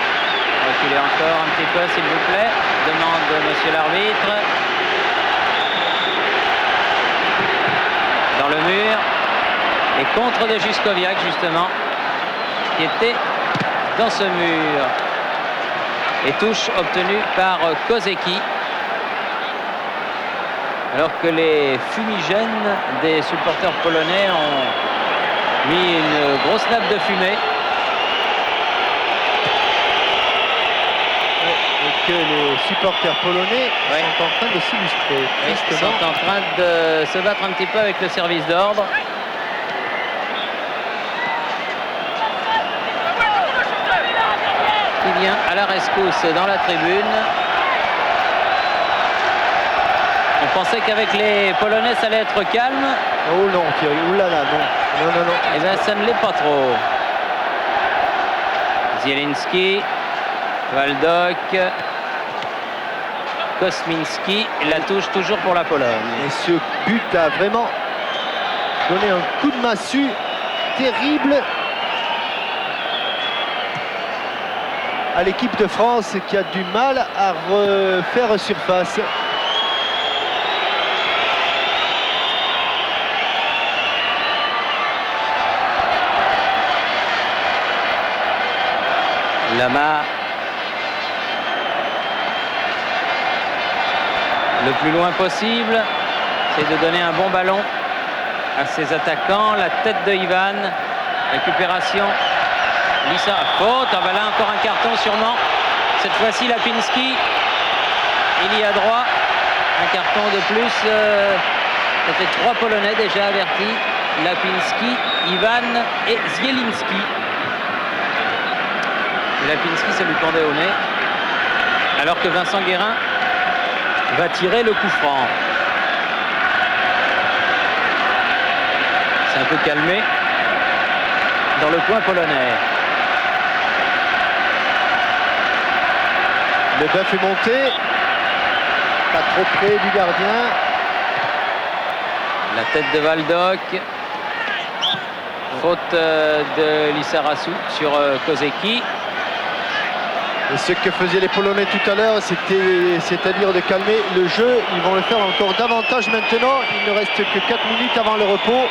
Reculez encore un petit peu, s'il vous plaît. Demande monsieur l'arbitre. Dans le mur. Et contre de Juskowiak, justement, qui était dans ce mur. Et touche obtenue par Kozeki. Alors que les fumigènes des supporters polonais ont mis une grosse nappe de fumée. Et que les supporters polonais sont en train de s'illustrer. Ils sont en train de se battre un petit peu avec le service d'ordre. Qui vient à la rescousse dans la tribune. On pensait qu'avec les Polonais, ça allait être calme. Oh non, Thierry, oulala, non. Non. Eh bien, ça ne l'est pas trop. Zielinski, Waldok, Kosminski, la touche toujours pour la Pologne. Et ce but a vraiment donné un coup de massue terrible à l'équipe de France qui a du mal à refaire surface. Lama, le plus loin possible, c'est de donner un bon ballon à ses attaquants. La tête de Ivan, récupération, Lissa, faute, ah ben là encore un carton sûrement. Cette fois-ci Lapinski, il y a droit, un carton de plus, ça fait 3 Polonais déjà avertis, Lapinski, Ivan et Zielinski. Lapinski, ça lui pendait au nez. Alors que Vincent Guérin va tirer le coup franc. C'est un peu calmé dans le coin polonais. Le bœuf est monté. Pas trop près du gardien. La tête de Waldok. Faute de Lissarasu sur Kozeki. Et ce que faisaient les Polonais tout à l'heure, c'est-à-dire de calmer le jeu. Ils vont le faire encore davantage maintenant. Il ne reste que 4 minutes avant le repos.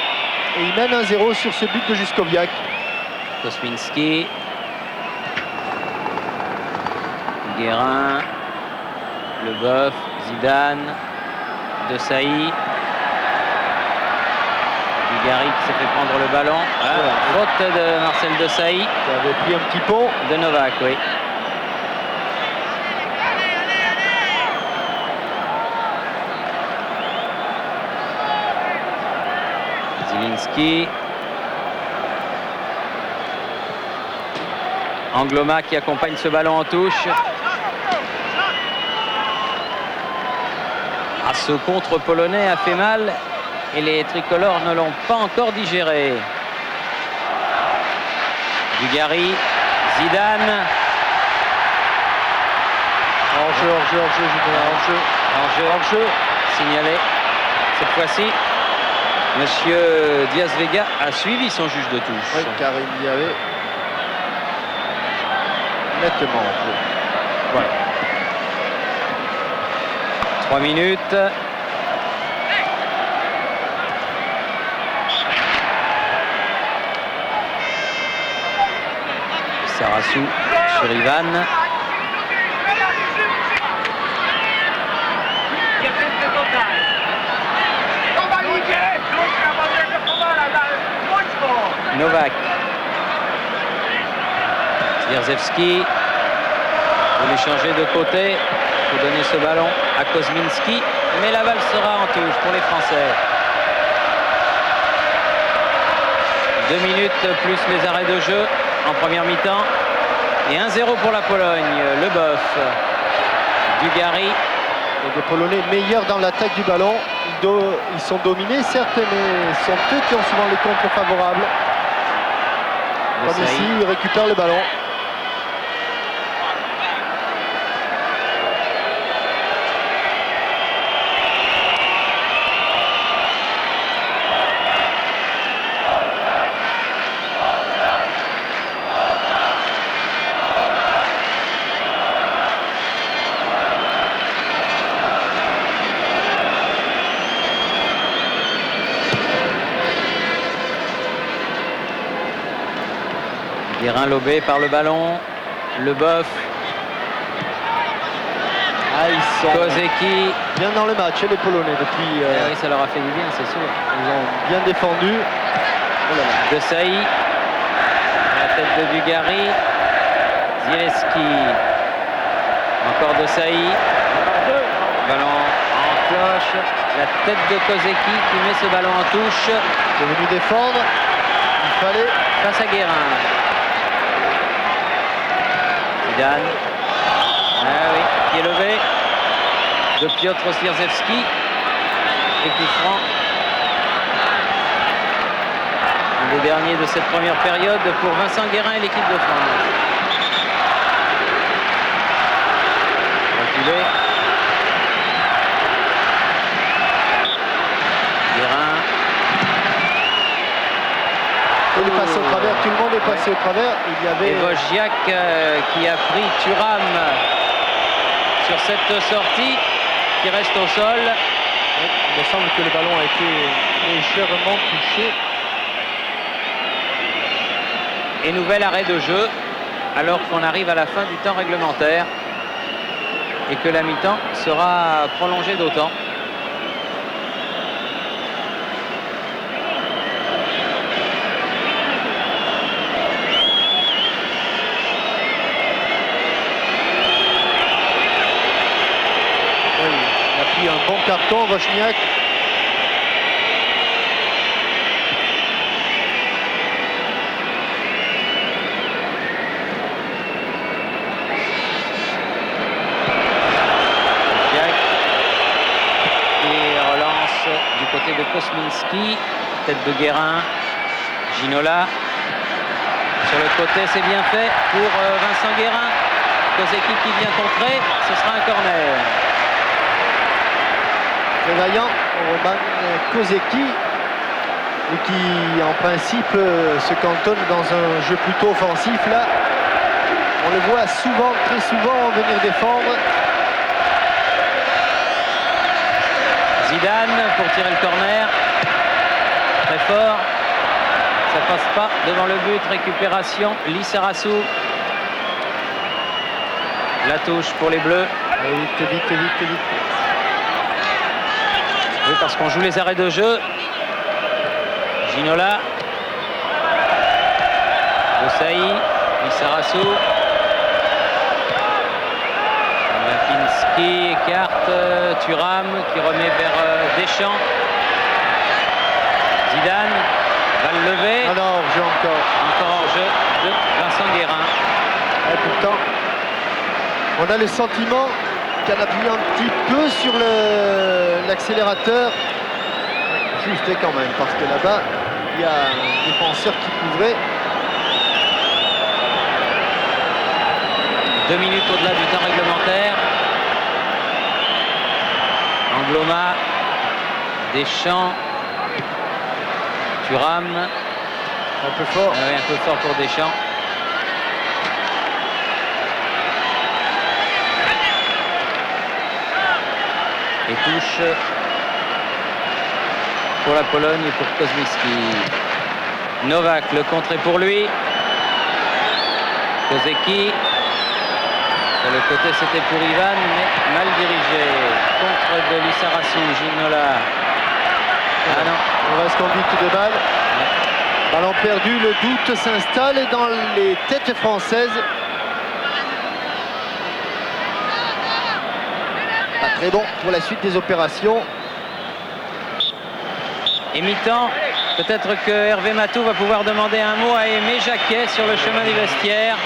Et ils mènent 1-0 sur ce but de Juskowiak. Kosminski. Guérin. Leboeuf. Zidane. De Sailly. Dugarry qui s'est fait prendre le ballon. Faute de Marcel De Sailly. Qui avait pris un petit pont. De Novak, oui. Zielinski. Angloma qui accompagne ce ballon en touche. Ah, ce contre polonais a fait mal et les tricolores ne l'ont pas encore digéré. Dugarry, Zidane. Hors-jeu, signalé. Cette fois-ci, Monsieur Diaz Vega a suivi son juge de touche. Oui, car il y avait nettement hors-jeu. Voilà. 3 minutes. Sarassou sur Ivan. Novak. Zierzewski. Pour lui changer de côté. Pour donner ce ballon à Kosminski. Mais la balle sera en touche pour les Français. 2 minutes plus les arrêts de jeu en première mi-temps. Et 1-0 pour la Pologne. Leboeuf. Dugarry. Et les Polonais meilleurs dans l'attaque du ballon. Ils sont dominés, certes, mais sont eux qui ont souvent les contres favorables. Comme ici, ils récupèrent le ballon. Guérin lobé par le ballon. Leboeuf. Ah, ils sont Kozeki. bien dans le match, les Polonais, depuis. Oui, ça leur a fait du bien, c'est sûr. Ils ont bien défendu. Oh là là. De Sailly. La tête de Dugarry. Zielinski. Encore de Sailly. Ballon en cloche. La tête de Kozeki qui met ce ballon en touche. Il est venu défendre. Il fallait. Face à Guérin. Zidane. Ah oui, pied levé de Piotr Slirzewski. Et coup franc. Un des derniers de cette première période pour Vincent Guérin et l'équipe de France. Reculé. Guérin. Il est passé au travers, tout le monde est passé au travers. Il y avait. Et Wojciak qui a pris Thuram sur cette sortie, qui reste au sol. Il me semble que le ballon a été légèrement touché. Et nouvel arrêt de jeu, alors qu'on arrive à la fin du temps réglementaire et que la mi-temps sera prolongée d'autant. Un bon carton, Wozniak. Et relance du côté de Kosminski. Tête de Guérin. Ginola. Sur le côté, c'est bien fait pour Vincent Guérin. Kozeki qui vient contrer. Ce sera un corner. Le vaillant Roman Kozeki, et qui en principe se cantonne dans un jeu plutôt offensif. Là, on le voit souvent, très souvent venir défendre. Zidane pour tirer le corner. Très fort. Ça passe pas devant le but. Récupération. Lissarassou. La touche pour les Bleus. Vite, vite, vite, vite. Oui, parce qu'on joue les arrêts de jeu. Ginola. Osaï. Lissarassou. Lapinski écarte. Thuram qui remet vers Deschamps. Zidane va le lever. Ah non, hors-jeu encore. Encore hors-jeu de Vincent Guérin. Et pourtant, on a le sentiment qu'elle appuie un petit peu sur l'accélérateur. Juste quand même, parce que là-bas, il y a un défenseur qui couvrait. 2 minutes au-delà du temps réglementaire. Angloma, Deschamps, Thuram. Un peu fort. Oui, un peu fort pour Deschamps. Et touche pour la Pologne et pour Kosminski. Novak, le contre est pour lui. Kozeki. De le côté, c'était pour Ivan, mais mal dirigé. Contre de Lissarassou, Ginola. Ah non. On reste conduite de balle. Ballon perdu, le doute s'installe dans les têtes françaises. Pas très bon pour la suite des opérations. Et mi-temps, peut-être que Hervé Matou va pouvoir demander un mot à Aimé Jacquet sur le chemin du vestiaire.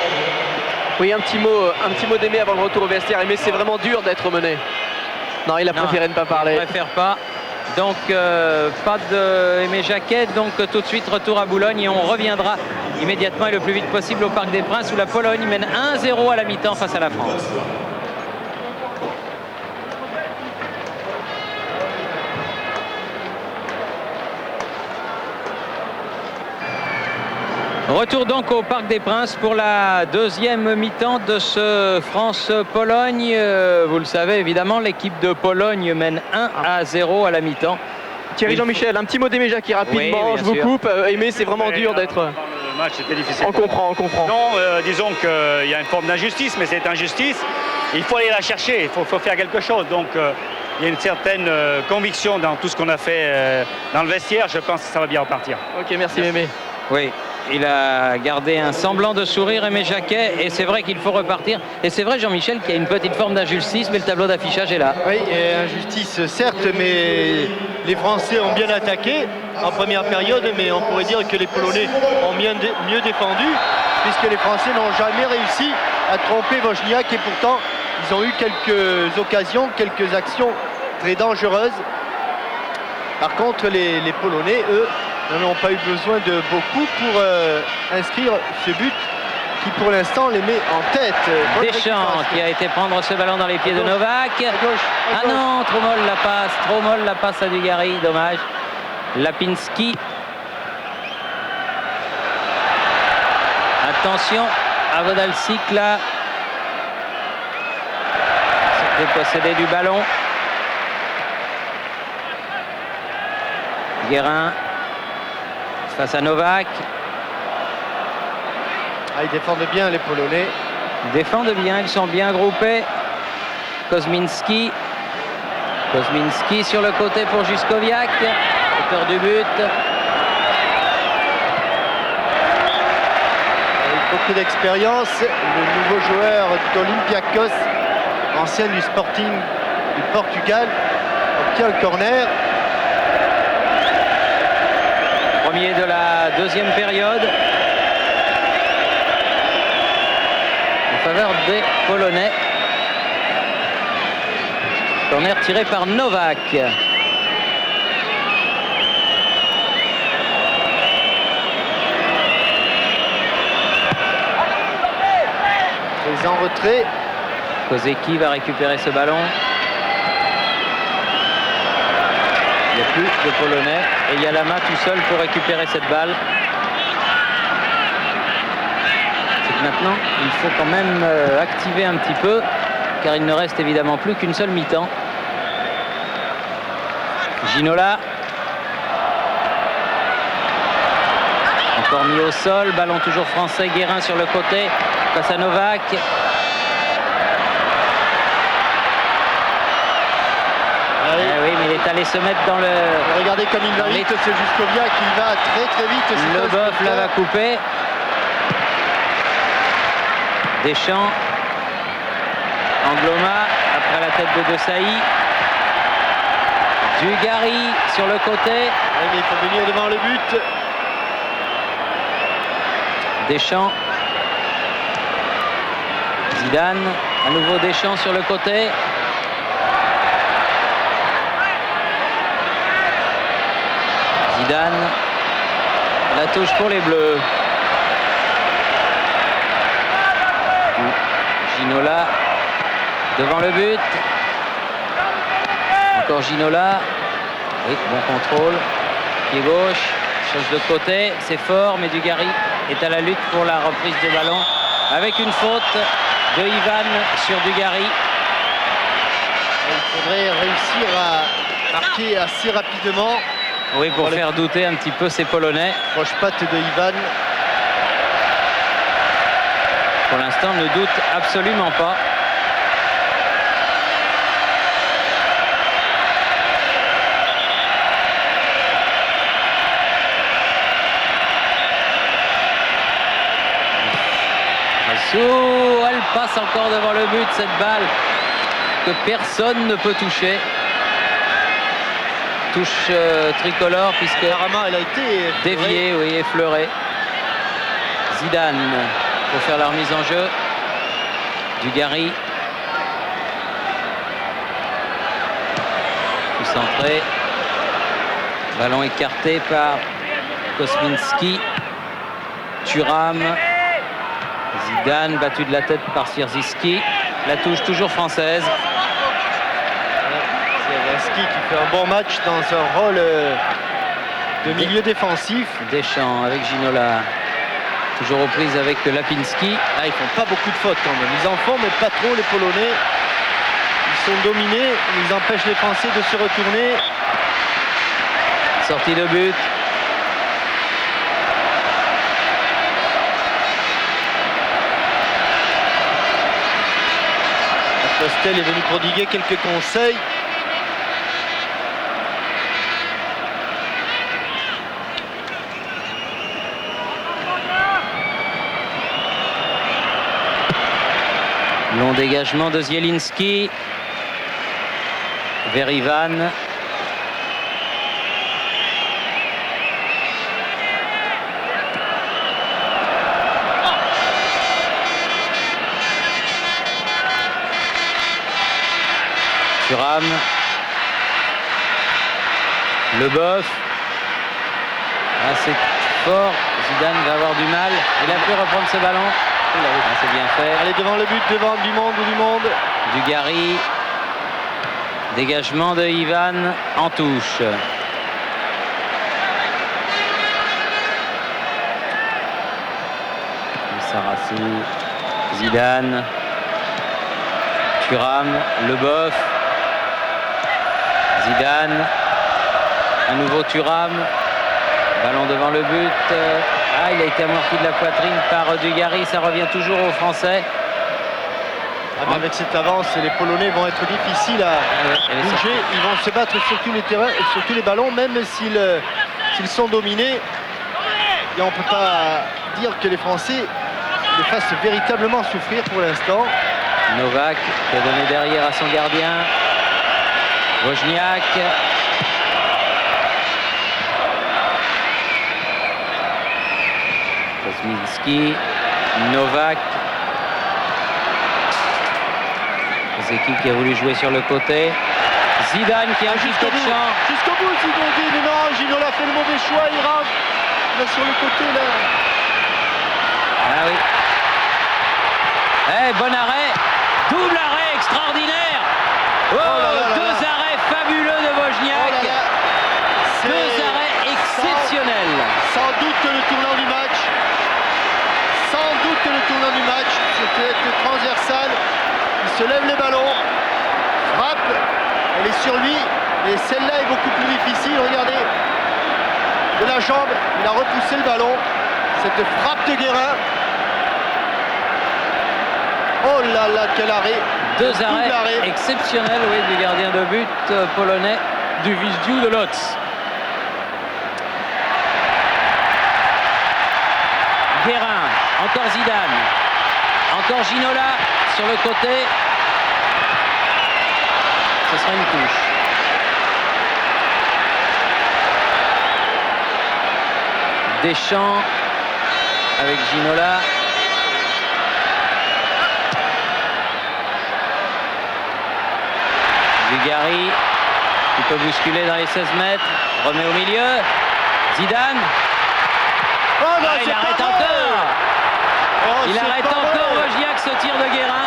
Oui, un petit mot d'Aimé avant le retour au vestiaire. Aimé, c'est vraiment dur d'être mené. Non, il a préféré ne pas parler. Il préfère pas. Donc, pas de Aimé Jacquet. Donc, tout de suite, retour à Boulogne. Et on reviendra immédiatement et le plus vite possible au Parc des Princes où la Pologne mène 1-0 à la mi-temps face à la France. Retour donc au Parc des Princes pour la deuxième mi-temps de ce France-Pologne. Vous le savez évidemment, l'équipe de Pologne mène 1-0 à la mi-temps. Thierry Jean-Michel, un petit mot d'Aimé Jacquet rapidement, Oui, je vous coupe. Aimé, c'est vraiment dur d'être... Le match était difficile. On comprend. Non, disons qu'il y a une forme d'injustice, mais cette injustice, il faut aller la chercher, il faut faire quelque chose. Donc il y a une certaine conviction dans tout ce qu'on a fait dans le vestiaire. Je pense que ça va bien repartir. Ok, merci Mémé. Oui, il a gardé un semblant de sourire, Aimé Jacquet, et c'est vrai qu'il faut repartir. Et c'est vrai, Jean-Michel, qu'il y a une petite forme d'injustice, mais le tableau d'affichage est là. Oui, et injustice certes, mais les Français ont bien attaqué en première période, mais on pourrait dire que les Polonais ont mieux défendu, puisque les Français n'ont jamais réussi à tromper Wozniak, et pourtant ils ont eu quelques occasions, quelques actions très dangereuses. Par contre, les Polonais, eux, n'en ont pas eu besoin de beaucoup pour inscrire ce but qui pour l'instant les met en tête. Deschamps qui a été prendre ce ballon dans les pieds de Novak. Ah non, trop molle la passe à Dugarry, dommage. Lapinski. Attention à Wodalczyk là. Dépossédé du ballon. Guérin face à Novak. Ils défendent bien les Polonais. Ils défendent bien, ils sont bien groupés. Kozminski. Kozminski sur le côté pour Juskowiak, auteur du but. Avec beaucoup d'expérience, le nouveau joueur d'Olympiakos, ancien du Sporting du Portugal, obtient le corner. Premier de la deuxième période. En faveur des Polonais. Corner tiré par Novak. Très en retrait. Kozeki va récupérer ce ballon. Il n'y a plus de Polonais et Yalama tout seul pour récupérer cette balle. C'est que maintenant, il faut quand même activer un petit peu, car il ne reste évidemment plus qu'une seule mi-temps. Ginola. Encore mis au sol, ballon toujours français, Guérin sur le côté, face à Novak. Oui, mais il est allé se mettre dans le... Regardez comme il va vite, c'est Juskowiak qui va très vite. Le bœuf là va couper. Deschamps. Angloma après la tête de Desailly. Dugarry sur le côté. Oui, mais il faut venir devant le but. Deschamps. Zidane. À nouveau Deschamps sur le côté. Zidane, la touche pour les Bleus. Ginola devant le but. Encore Ginola. Oui, bon contrôle. Pied gauche, change de côté, c'est fort, mais Dugarry est à la lutte pour la reprise de ballon avec une faute de Ivan sur Dugarry. Il faudrait réussir à marquer assez rapidement. Oui, pour faire douter un petit peu ces Polonais. Proche patte de Ivan. Pour l'instant, ne doute absolument pas. Elle passe encore devant le but, cette balle que personne ne peut toucher. Touche tricolore puisque apparemment elle a été déviée, oui, effleurée. Zidane pour faire la remise en jeu. Dugarry. Tout centré. Ballon écarté par Kozminski. Thuram. Zidane battu de la tête par Sierzyski. La touche toujours française. Sierzyski qui fait un bon match dans un rôle de milieu défensif. Deschamps avec Ginola. Toujours aux prises avec Lapinski. Ils font pas beaucoup de fautes quand même. Ils en font mais pas trop les Polonais. Ils sont dominés. Ils empêchent les Français de se retourner. Sortie de but. Postel est venu prodiguer quelques conseils. Long dégagement de Zielinski vers Ivan. Thuram. Leboeuf. Ah, c'est fort. Zidane va avoir du mal. Il a pu reprendre ce ballon. Ah, c'est bien fait. Allez, devant le but, devant du monde. Dugarry. Dégagement de Ivan en touche. Sarassi. Zidane. Thuram. Leboeuf. Zidane. À nouveau Thuram. Ballon devant le but. Ah, il a été amorti de la poitrine par Dugarry. Ça revient toujours aux Français. Ah, avec cette avance, les Polonais vont être difficiles à bouger. Ils vont se battre sur tous les terrains, sur tous les ballons, même s'ils sont dominés. Et on ne peut pas dire que les Français les fassent véritablement souffrir pour l'instant. Novak qui a donné derrière à son gardien. Wozniak. Kosminski. Novak. Zeki qui a voulu jouer sur le côté. Zidane qui a un jusqu'au de bout. champ. Jusqu'au bout, Zidane dit, mais non, Ginola fait le mauvais choix, il rentre. Là sur le côté, là. Ah oui. Eh, bon arrêt. Double arrêt extraordinaire. Oh, deux arrêts fabuleux de Wozniak. Deux arrêts exceptionnels. Sans doute le tournant du match. Sans doute le tournant du match. C'était transversal. Il se lève le ballon. Frappe. Elle est sur lui. Et celle-là est beaucoup plus difficile. Regardez. De la jambe. Il a repoussé le ballon. Cette frappe de Guérin. Oh là là, quel arrêt! Deux arrêts exceptionnels, oui, du gardien de but polonais du Wisła de Łódź. Guérin, encore Zidane, encore Ginola sur le côté. Ce sera une touche. Deschamps avec Ginola. Dugarry qui peut bousculer dans les 16 mètres, remet au milieu, Zidane. Oh non, il arrête encore. Il arrête encore Wozniak, ce tir de Guérin.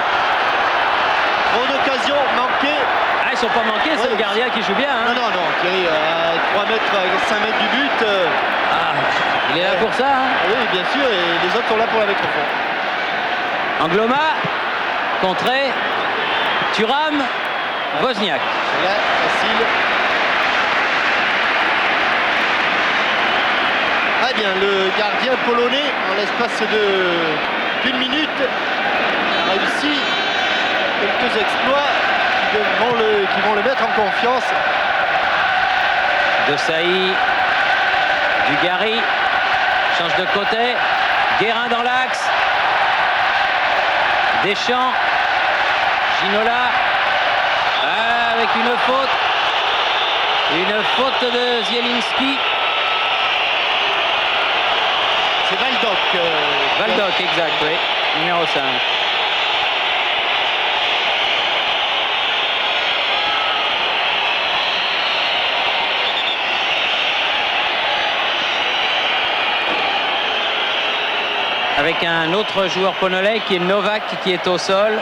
Trop d'occasions manquées. Ah, ils sont pas manqués, c'est le gardien qui joue bien. Hein. Non, Thierry, à 3 mètres, à 5 mètres du but. Ah, il est là pour ça. Hein. Oui, bien sûr, et les autres sont là pour la mettre au fond. Angloma, contré, Thuram. Wozniak. Là, facile. Ah bien, le gardien polonais, en l'espace d'une minute, a réussi quelques exploits qui vont le mettre en confiance. De Sailly, Dugarry, change de côté, Guérin dans l'axe, Deschamps, Ginola. Avec une faute de Zielinski. C'est Waldock. Waldock, exact, oui. Numéro 5. Avec un autre joueur polonais qui est Novak, qui est au sol.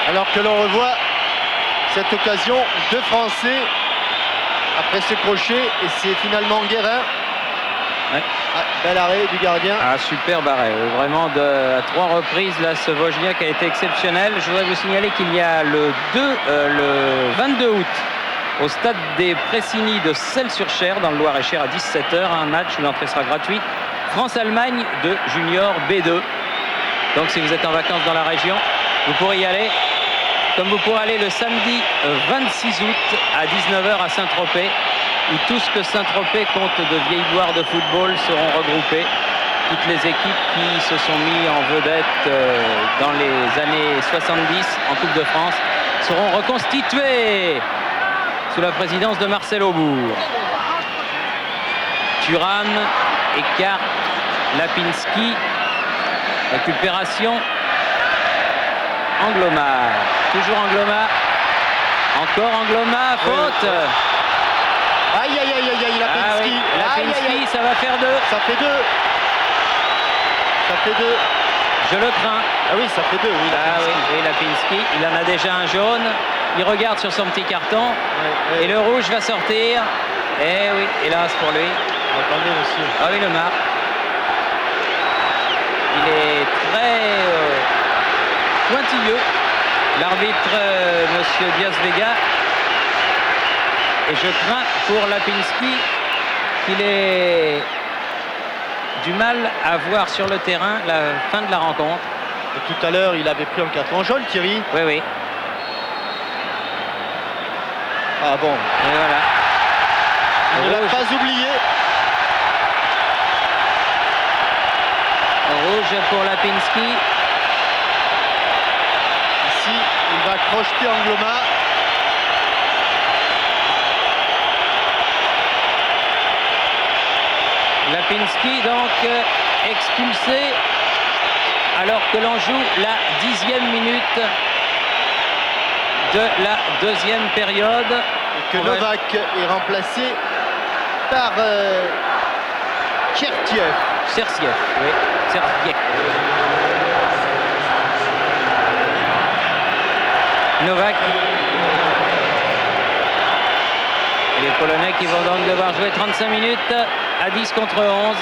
Alors que l'on revoit cette occasion, deux Français après ce crochet, et c'est finalement Guérin Ouais. Ah, bel arrêt du gardien. Ah, superbe arrêt. Vraiment, à 3 reprises, là, ce Wozniak a été exceptionnel. Je voudrais vous signaler qu'il y a le 22 août, au stade des Pressigny de Celles-sur-Cher, dans le Loir-et-Cher, à 17h, un match où l'entrée sera gratuite. France-Allemagne de Junior B2. Donc, si vous êtes en vacances dans la région, vous pourrez y aller. Comme vous pourrez aller le samedi 26 août à 19h à Saint-Tropez, où tout ce que Saint-Tropez compte de vieilles gloires de football seront regroupées. Toutes les équipes qui se sont mis en vedette dans les années 70 en Coupe de France seront reconstituées sous la présidence de Marcel Aubourg. Thuram écarte Lapinski. Récupération. Angloma. Toujours Angloma. Encore Angloma. Faute. Aïe, aïe, aïe, aïe, Lapinski. Ah oui, Lapinski, Aïe, aïe, aïe. ça va faire 2. Ça fait 2. Ça fait 2. Je le crains. Ah oui, ça fait 2. Oui, Ah Lapinski. oui, oui, Lapinski. Il en a déjà un jaune. Il regarde sur son petit carton. Ouais, ouais. Et le rouge va sortir. Eh oui, hélas pour lui. Attendez, monsieur. Ah oui, le marque. Il est très pointilleux. L'arbitre, monsieur Diaz-Vega. Et je crains pour Lapinski qu'il ait du mal à voir sur le terrain la fin de la rencontre. Et tout à l'heure, il avait pris un carton jaune, Thierry. Oui, oui. Ah bon. Et voilà. Il ne l'a Rouge. pas oublié. Rouge pour Lapinski. Ici, il va crocheter Angloma. Lapinski donc expulsé alors que l'on joue la 10e minute de la deuxième période. Et que On va- Novak est remplacé par Tchertiev. Sersiev, oui, Sersiev. Novak. Et les Polonais qui vont donc devoir jouer 35 minutes à 10 contre 11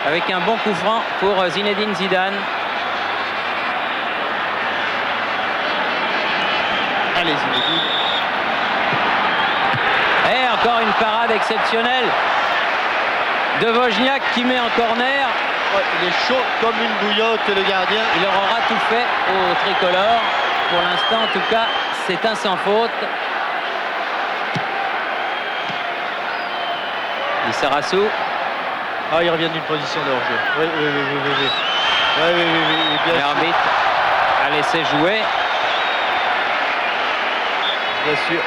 avec un bon coup franc pour Zinedine Zidane. Allez, Zinedine. Et encore une parade exceptionnelle de Wozniak qui met en corner. Ouais, il est chaud comme une bouillotte, le gardien. Il leur aura tout fait au tricolore. Pour l'instant, en tout cas, c'est un sans faute. Lissarassou. Ah, il revient d'une position de hors-jeu. Oui, oui, oui, oui, oui, oui. Oui, oui, oui, oui, oui, bien sûr. L'arbitre a laissé jouer. Bien sûr.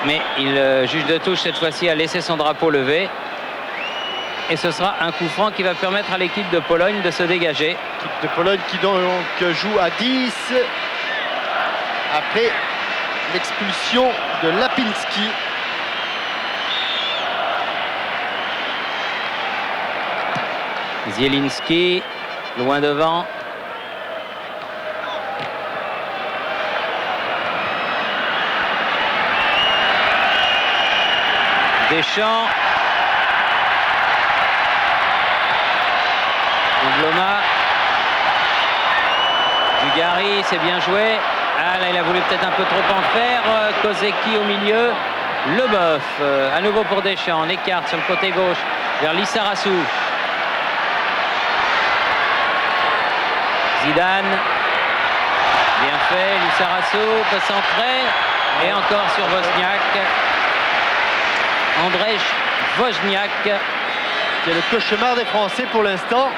Mais le juge de touche, cette fois-ci, a laissé son drapeau levé. Et ce sera un coup franc qui va permettre à l'équipe de Pologne de se dégager. L'équipe de Pologne qui donc joue à 10 après l'expulsion de Lapinski. Zielinski, loin devant. Deschamps. Angloma. Dugarry, c'est bien joué. Ah là, il a voulu peut-être un peu trop en faire. Kozeki au milieu. Leboeuf, à nouveau pour Deschamps. On écarte sur le côté gauche vers Lissarassou. Zidane. Bien fait. Lissarassou peut centrer. Et encore sur Wozniak. Andrej Wozniak. C'est le cauchemar des Français pour l'instant.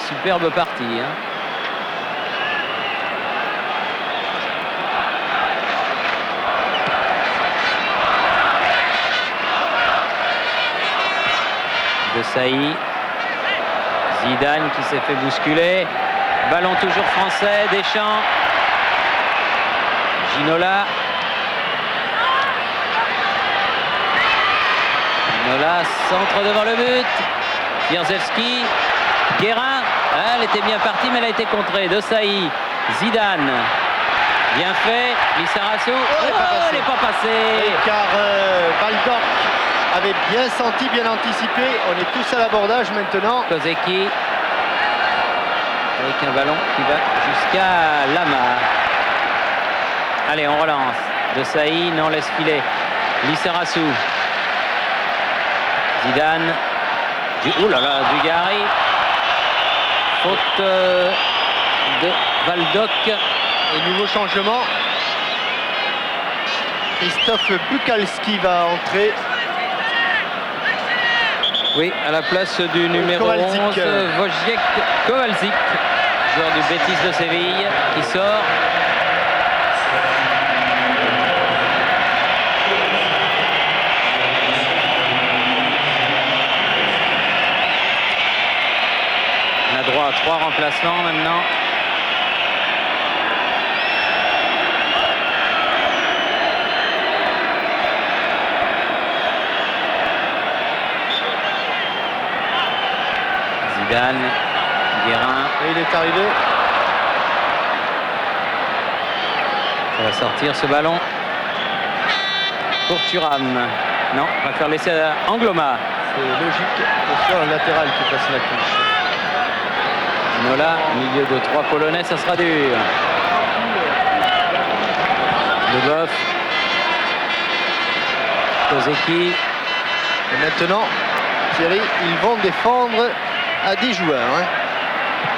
Superbe partie. Hein. De Sailly. Zidane qui s'est fait bousculer. Ballon toujours français. Deschamps. Ginola. Ginola centre devant le but. Bierzewski. Guérin. Ah, elle était bien partie, mais elle a été contrée. De Sailly. Zidane. Bien fait. Lissarassou. elle est pas passée. Elle n'est pas passée. Car Baldor avait bien senti, bien anticipé. On est tous à l'abordage maintenant. Kozeki avec un ballon qui va jusqu'à Lama. Allez, on relance. De Saï, non, laisse filer. Lissarassou. Zidane. Oh là là, Dugarry. Faute de Baldock. Et nouveau changement. Christophe Bukalski va entrer. Oui, à la place du numéro Kowalczyk. 11, Wojciech Kowalczyk, joueur du Betis de Séville, qui sort. On a droit à 3 remplacements maintenant. Zidane, Guérin. Et il est arrivé. Ça va sortir ce ballon pour Thuram. Non, on va faire laisser à Angloma. C'est logique. Attention, un latéral qui passe la touche. Nola, milieu de 3 Polonais, ça sera dur. Leboeuf. Kozeki. Et maintenant, Thierry, ils vont défendre à 10 joueurs. Hein.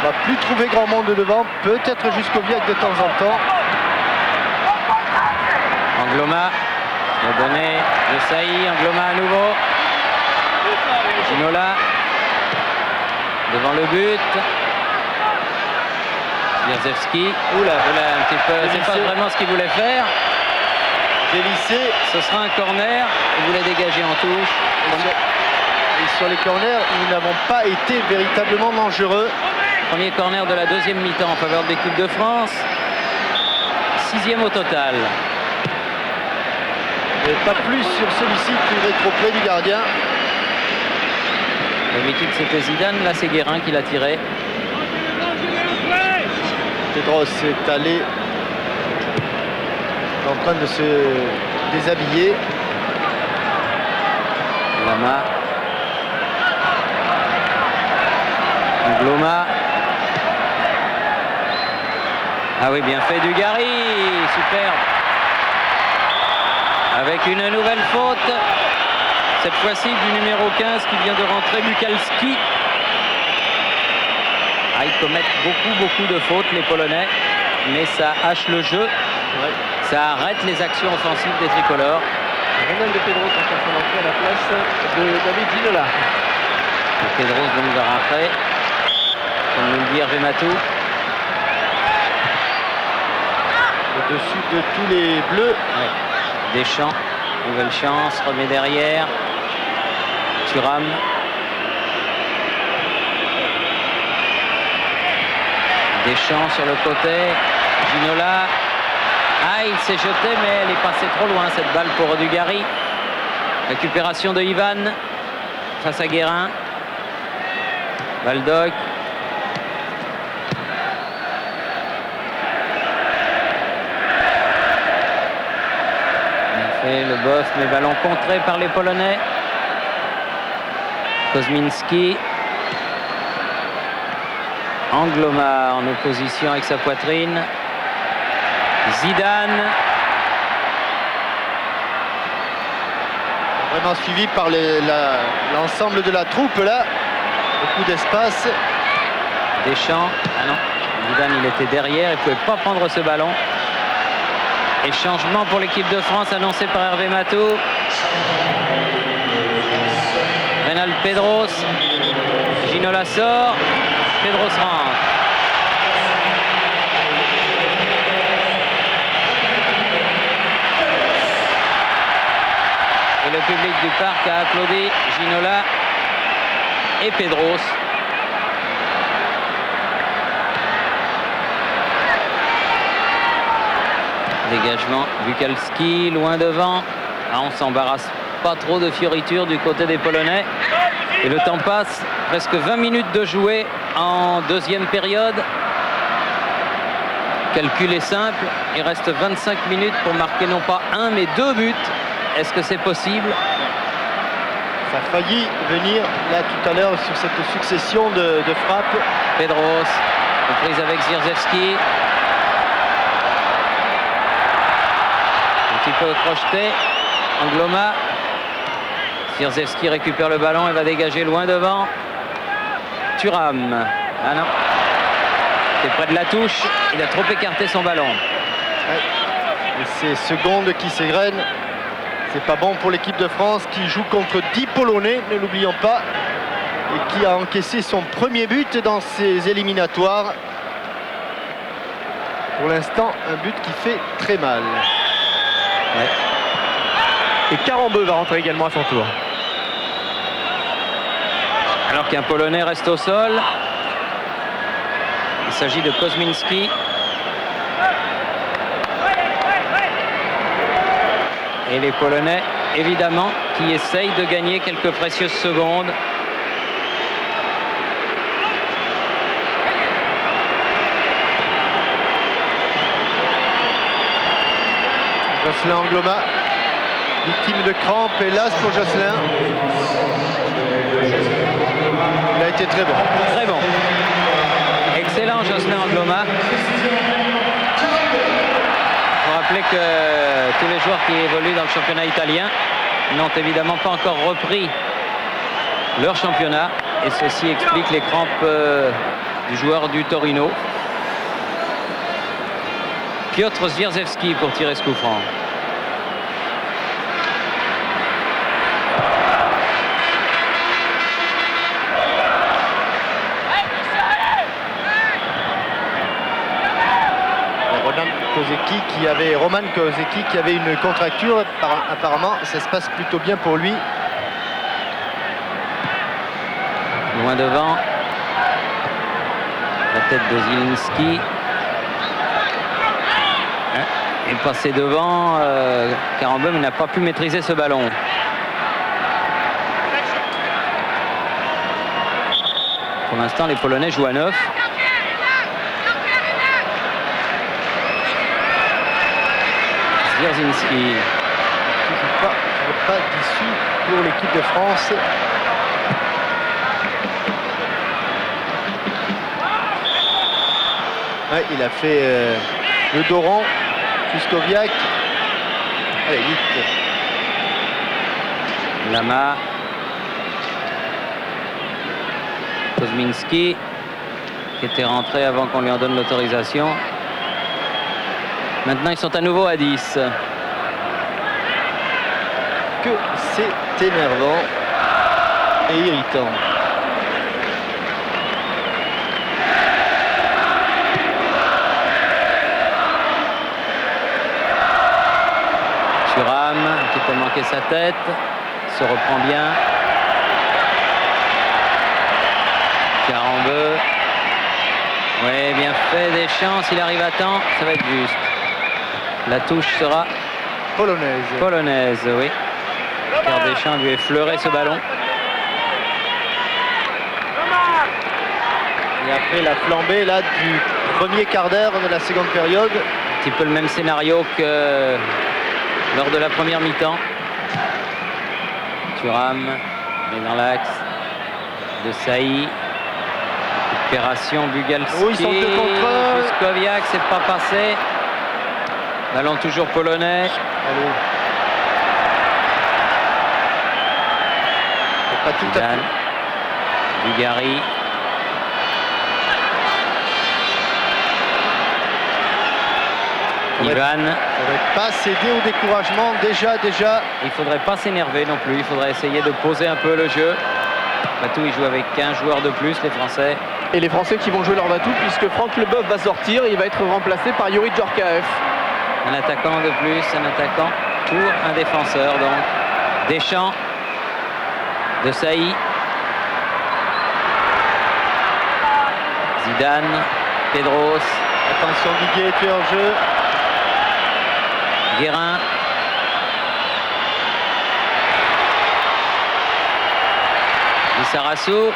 On va plus trouver grand monde devant, peut-être jusqu'au Viac de temps en temps. Angloma. Le donné de Saï. Angloma à nouveau. Ginola. Devant le but. Jerzewski. Oula, un petit peu. C'est pas vraiment ce qu'il voulait faire. Dévissé. Ce sera un corner. Il voulait dégager en touche. Et sur les corners, nous n'avons pas été véritablement dangereux. Premier corner de la deuxième mi-temps en faveur de l'équipe de France. 6e au total. Et pas plus sur celui-ci qui est trop près du gardien. D'habitude c'était Zidane, là c'est Guérin qui l'a tiré. Tedros est allé en train de se déshabiller. Lama. Angloma. Ah oui, bien fait Dugarry. Superbe. Avec une nouvelle faute. Cette fois-ci du numéro 15 qui vient de rentrer, Bukalski. Ah, ils commettent beaucoup de fautes, les Polonais. Mais ça hache le jeu. Ouais. Ça arrête les actions offensives des tricolores. Ronald Pedros en train d'entrer à la place de David Ginola. Pedros donc va rentrer. Comme nous le dit Hervé Matou. Au-dessus de tous les bleus. Ouais. Deschamps, nouvelle chance, remet derrière. Thuram. Deschamps sur le côté. Ginola. Ah, il s'est jeté, mais elle est passée trop loin, cette balle pour Dugarry. Récupération de Ivan face à Guérin. Baldock. Le Boeuf, mais ballon contré par les Polonais. Kozminski. Angloma en opposition avec sa poitrine. Zidane. Vraiment suivi par l'ensemble de la troupe là. Beaucoup d'espace. Deschamps. Ah non, Zidane il était derrière, il ne pouvait pas prendre ce ballon. Et changement pour l'équipe de France annoncé par Hervé Matou. Ronald Pedros. Ginola sort. Pedros rentre. Et le public du parc a applaudi Ginola et Pedros. Dégagement, Bukalski loin devant. Ah, on s'embarrasse pas trop de fioritures du côté des Polonais. Et le temps passe, presque 20 minutes de jouer en deuxième période. Calcul est simple, il reste 25 minutes pour marquer non pas un mais 2 buts. Est-ce que c'est possible? Ça a failli venir là tout à l'heure sur cette succession de frappes. Pedros, prise avec Zierzewski. Un petit peu crocheté. Angloma. Zierzewski récupère le ballon et va dégager loin devant. Thuram. Ah non. C'est près de la touche. Il a trop écarté son ballon. Ouais. Et ces secondes qui s'égrènent, c'est pas bon pour l'équipe de France qui joue contre 10 Polonais, ne l'oublions pas, et qui a encaissé son premier but dans ces éliminatoires. Pour l'instant, un but qui fait très mal. Ouais. Et Karambeu va rentrer également à son tour. Alors qu'un Polonais reste au sol. Il s'agit de Kozminski. Et les Polonais, évidemment, qui essayent de gagner quelques précieuses secondes. Jocelyn Angloma, victime de crampes, hélas pour Jocelyn. Il a été très bon. Très bon. Excellent Jocelyn Angloma. Il faut rappeler que tous les joueurs qui évoluent dans le championnat italien n'ont évidemment pas encore repris leur championnat. Et ceci explique les crampes du joueur du Torino. Piotr Zierzewski pour tirer ce coup franc. Roman Kozeki qui avait une contracture. Apparemment, ça se passe plutôt bien pour lui. Loin devant. La tête de Zielinski. Et passé devant. Karambeu n'a pas pu maîtriser ce ballon. Pour l'instant, les Polonais jouent à 9. Zielinski. Pas d'issue pour l'équipe de France. Ouais, il a fait le dos rond. Kuskoviak. Allez, vite. Lama. Kozminski qui était rentré avant qu'on lui en donne l'autorisation. Maintenant, ils sont à nouveau à 10. Que c'est énervant et irritant. Thuram qui peut manquer sa tête. Se reprend bien. Karambeu. Oui, bien fait. Deschamps, s'il arrive à temps, ça va être juste. La touche sera polonaise, oui. Car Deschamps lui a effleuré ce ballon. Et après la flambée là du premier quart d'heure de la seconde période. Un petit peu le même scénario que lors de la première mi-temps. Thuram est dans l'axe de Saï. Récupération Bugalski. Oh, ils sont 2 contre 1. Kuskoviak, c'est pas passé. Ballon toujours polonais. Allez. Pas tout à fait. Dugarry. Ivan. Il ne faudrait pas céder au découragement. Déjà. Il ne faudrait pas s'énerver non plus. Il faudrait essayer de poser un peu le jeu. Batou, il joue avec 15 joueurs de plus, les Français. Et les Français qui vont jouer leur Batou, puisque Franck Leboeuf va sortir. Il va être remplacé par Yuri Djorkaeff. Un attaquant de plus, un attaquant pour un défenseur. Donc Deschamps, de Saï, Zidane, Pedros. Attention Didier, tu es en jeu. Guérin. Lissarassou.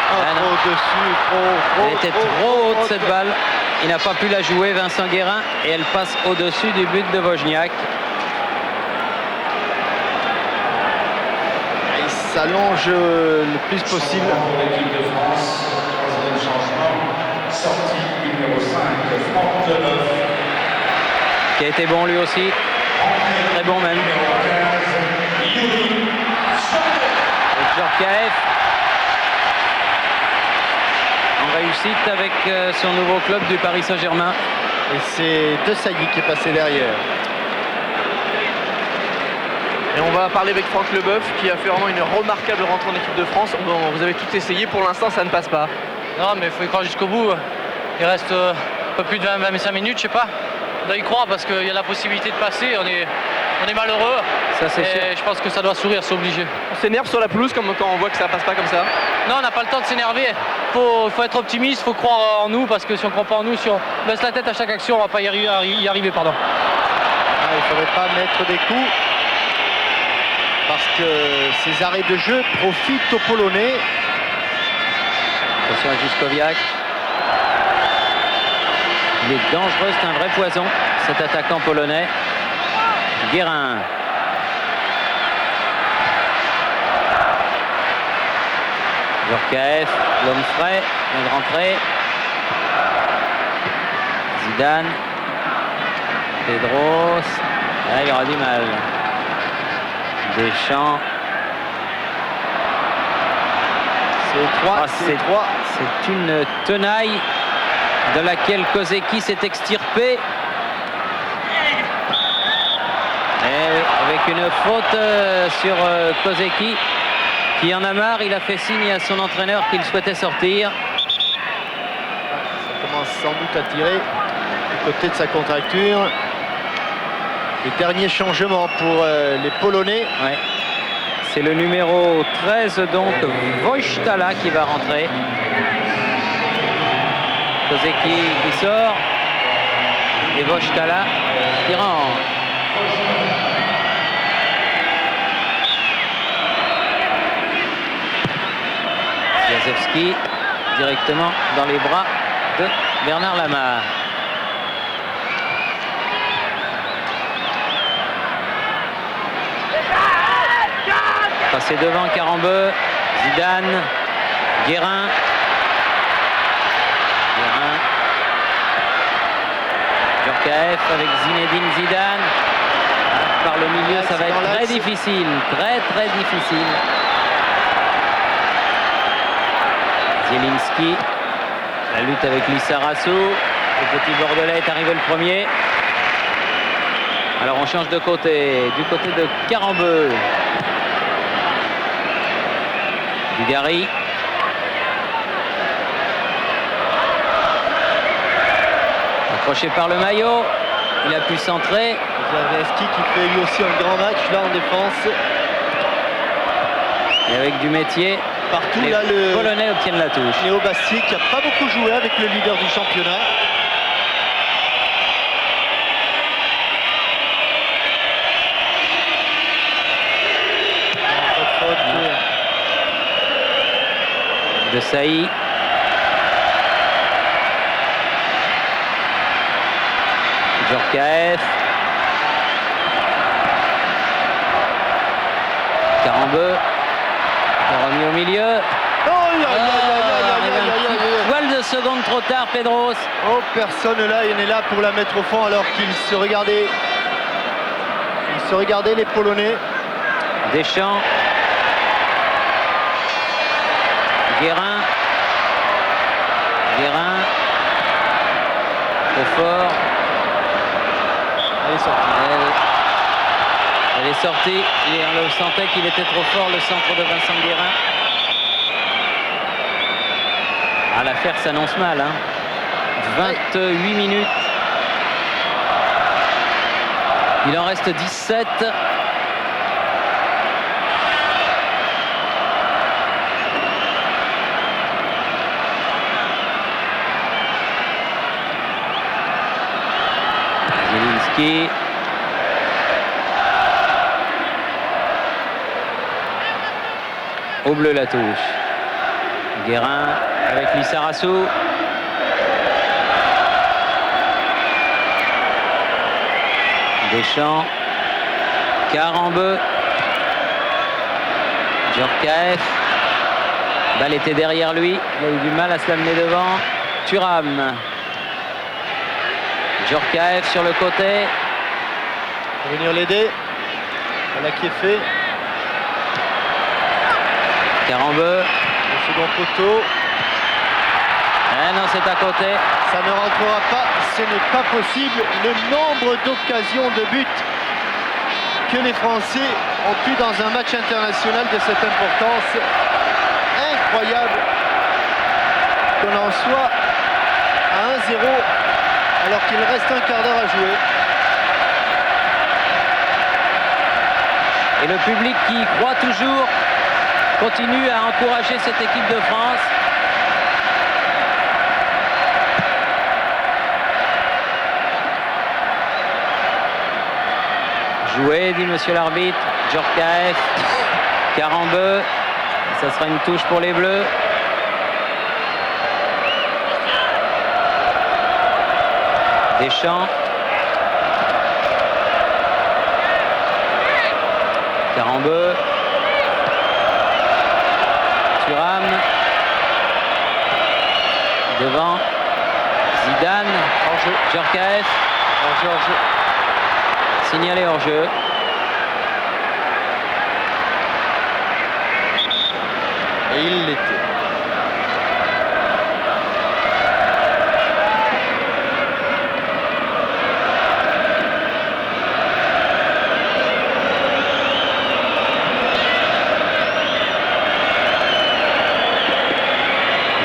Trop dessus, trop. Elle était trop haute cette balle. Il n'a pas pu la jouer, Vincent Guérin, et elle passe au-dessus du but de Wozniak. s'allonge le plus possible. L'équipe de France, troisième changement, sortie numéro 5, Franck Leboeuf. Qui a été bon lui aussi. Très bon même. Numéro 15, Yuri Avec Djorkaeff. En réussite avec son nouveau club du Paris Saint-Germain. Et c'est De Sailly qui est passé derrière. Et on va parler avec Franck Leboeuf qui a fait vraiment une remarquable rentrée en équipe de France. Vous avez tout essayé, pour l'instant ça ne passe pas. Non, mais il faut y croire jusqu'au bout. Il reste un peu plus de 25 minutes, je sais pas. On doit y croire parce qu'il y a la possibilité de passer. On est malheureux. Ça c'est sûr. Et je pense que ça doit sourire, c'est obligé. On s'énerve sur la pelouse comme quand on voit que ça passe pas comme ça. Non, on n'a pas le temps de s'énerver. Il faut être optimiste, il faut croire en nous parce que si on ne croit pas en nous, si on baisse la tête à chaque action, on ne va pas y arriver. Pardon. Il ne faudrait pas mettre des coups parce que ces arrêts de jeu profitent aux Polonais. Attention à Juskowiak. Il est dangereux, c'est un vrai poison, cet attaquant polonais. Guérin. Djorkaeff, l'homme frais, vient de rentrer. Zidane. Pedros. Là, il aura du mal. Deschamps. C'est une tenaille de laquelle Kozeki s'est extirpé. Et oui, avec une faute sur Kozeki qui en a marre. Il a fait signe à son entraîneur qu'il souhaitait sortir. Ça commence sans doute à tirer du côté de sa contracture. Le dernier changement pour les Polonais. Ouais. C'est le numéro 13, donc Wojtala qui va rentrer. Kozeki qui sort. Et Wojtala qui rentre. Jazewski directement dans les bras de Bernard Lamar. Passé devant Karambeu, Zidane, Guérin. Djorkaeff avec Zinedine Zidane. Par le milieu, ça va être très difficile, très difficile. Zielinski, la lutte avec Lissarassou. Le petit Bordelais est arrivé le premier. Alors on change de côté, du côté de Karambeu. Dugarry. Accroché par le maillot. Il a pu centrer. Zalewski qui fait lui aussi un grand match là en défense. Et avec du métier, Partout les là le Polonais obtiennent la touche. Léo Bastier qui n'a pas beaucoup joué avec le leader du championnat. De Sailly. Djorkaeff. Karambeu. Remis au milieu. Voile de seconde trop tard, Pedros. Oh, personne là, il est là pour la mettre au fond alors qu'ils se regardaient. Ils se regardaient les Polonais. Deschamps. Guérin. Trop fort. Elle est sortie. Elle est sortie. On le sentait qu'il était trop fort, le centre de Vincent Guérin. Ah, l'affaire s'annonce mal. 28 minutes. Il en reste 17. Zielinski. Au bleu la touche. Guérin avec Lissarassou. Deschamps. Karambeu. Djorkaeff. Balle était derrière lui. Il a eu du mal à se l'amener devant. Thuram. Djorkaeff sur le côté. Pour venir l'aider. Voilà qui est fait. Karambeu. Le second poteau. Ah non, c'est à côté. Ça ne rentrera pas. Ce n'est pas possible. Le nombre d'occasions de but que les Français ont eu dans un match international de cette importance. Incroyable qu'on en soit à 1-0 alors qu'il reste un quart d'heure à jouer. Et le public qui y croit toujours continue à encourager cette équipe de France. Joué, dit monsieur l'arbitre. Djorkaeff, Karambeu. Ça sera une touche pour les Bleus. Deschamps. Karambeu. Thuram. Devant. Zidane. Hors-jeu. Djorkaeff. Hors-jeu, hors-jeu. Signalé hors-jeu. Et il l'était.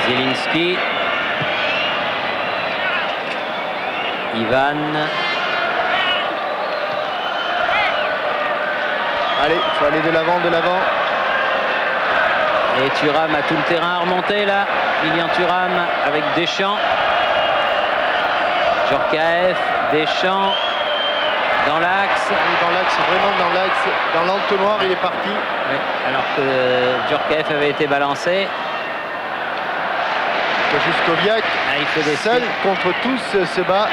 Zielinski. Ivan. Allez, il faut aller de l'avant, de l'avant. Et Thuram a tout le terrain à remonter là. Lilian Thuram avec Deschamps. Djorkaeff, Deschamps dans l'axe. Oui, dans l'axe, vraiment dans l'axe. Dans l'entonnoir, il est parti. Oui, alors que Djorkaeff avait été balancé. Juskoviak, Il fait des seul contre tous, se bat.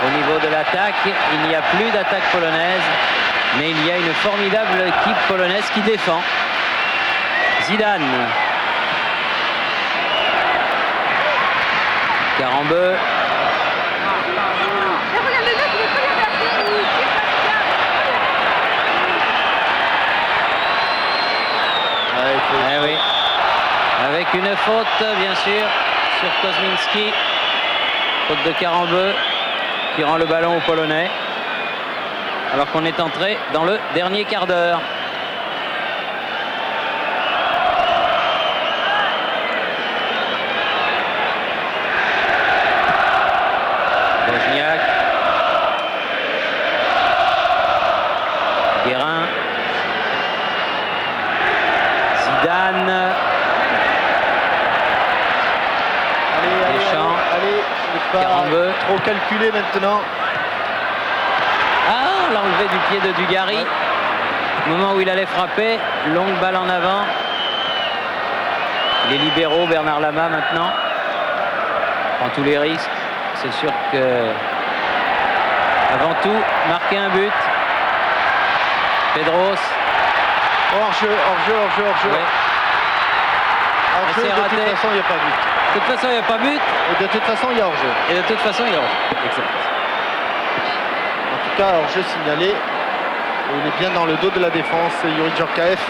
Au niveau de l'attaque, il n'y a plus d'attaque polonaise, mais il y a une formidable équipe polonaise qui défend. Zidane. Karambeu. Eh oui. Avec une faute, bien sûr, sur Kozminski. Faute de Karambeu qui rend le ballon aux Polonais. Alors qu'on est entré dans le dernier quart d'heure. Wozniak. Guérin. Zidane. Deschamps. Allez, pas Karambeu. trop calculé maintenant. Ah, on l'a enlevé du pied de Dugarry. Ouais. Au moment où il allait frapper, longue balle en avant. Les libéraux, Bernard Lama maintenant. Prend tous les risques. C'est sûr que, avant tout, marquer un but. Pedros. Hors-jeu, hors-jeu, hors-jeu, hors-jeu. Ouais. Hors-jeu, C'est de raté. toute façon, il n'y a pas but. De toute façon, il n'y a pas but. Et de toute façon, il y a hors-jeu. Et de toute façon, il y a hors-jeu. Exact. En tout cas, hors-jeu signalé. Et il est bien dans le dos de la défense, Youri Djorkaeff.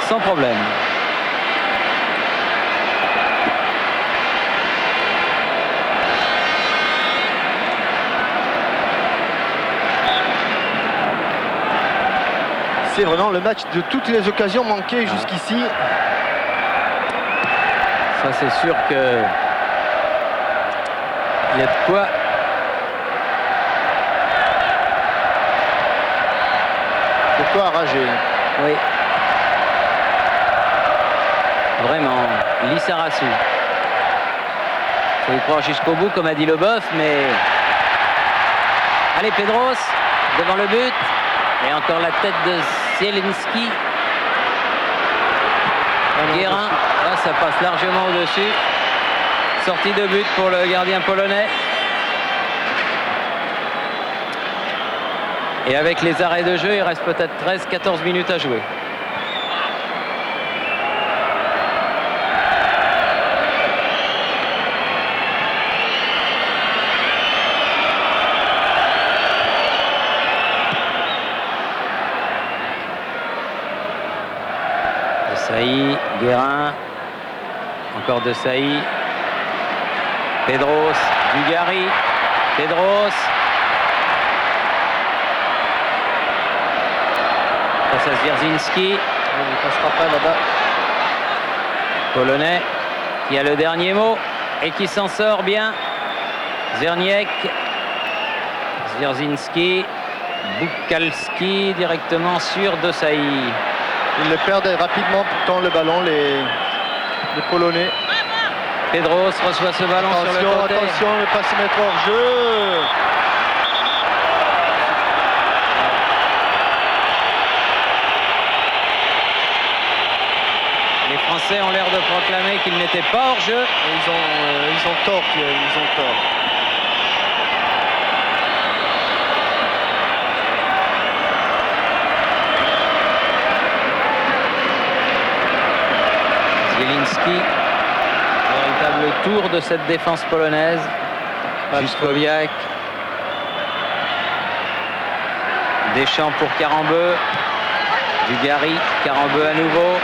Sans problème. C'est vraiment le match de toutes les occasions manquées jusqu'ici. Ça, c'est sûr que il y a de quoi. De quoi rager. Oui. Vraiment, Lissarassou. Faut y croire jusqu'au bout, comme a dit Leboeuf, mais... Allez, Pedros, devant le but. Et encore la tête de Zielinski. Guérin, là, ça passe largement au-dessus. Sortie de but pour le gardien polonais. Et avec les arrêts de jeu, il reste peut-être 13-14 minutes à jouer. Desailly, Guérin, encore Desailly, Pedros, Dugarry, Pedros, face à Zwierzyński, Il ne passera pas là-bas. Polonais, qui a le dernier mot et qui s'en sort bien. Zerniek, Zwierzyński, Bukalski directement sur Desailly. Ils le perdent rapidement pourtant le ballon, les Polonais. Pedros reçoit ce ballon sur le côté. Attention, ne pas se mettre hors jeu. Les Français ont l'air de proclamer qu'ils n'étaient pas hors jeu. Ils ont tort, ils ont tort. Zielinski, véritable tour de cette défense polonaise. Juskowiak. Deschamps pour Karambeu. Dugarry, Karambeu à nouveau.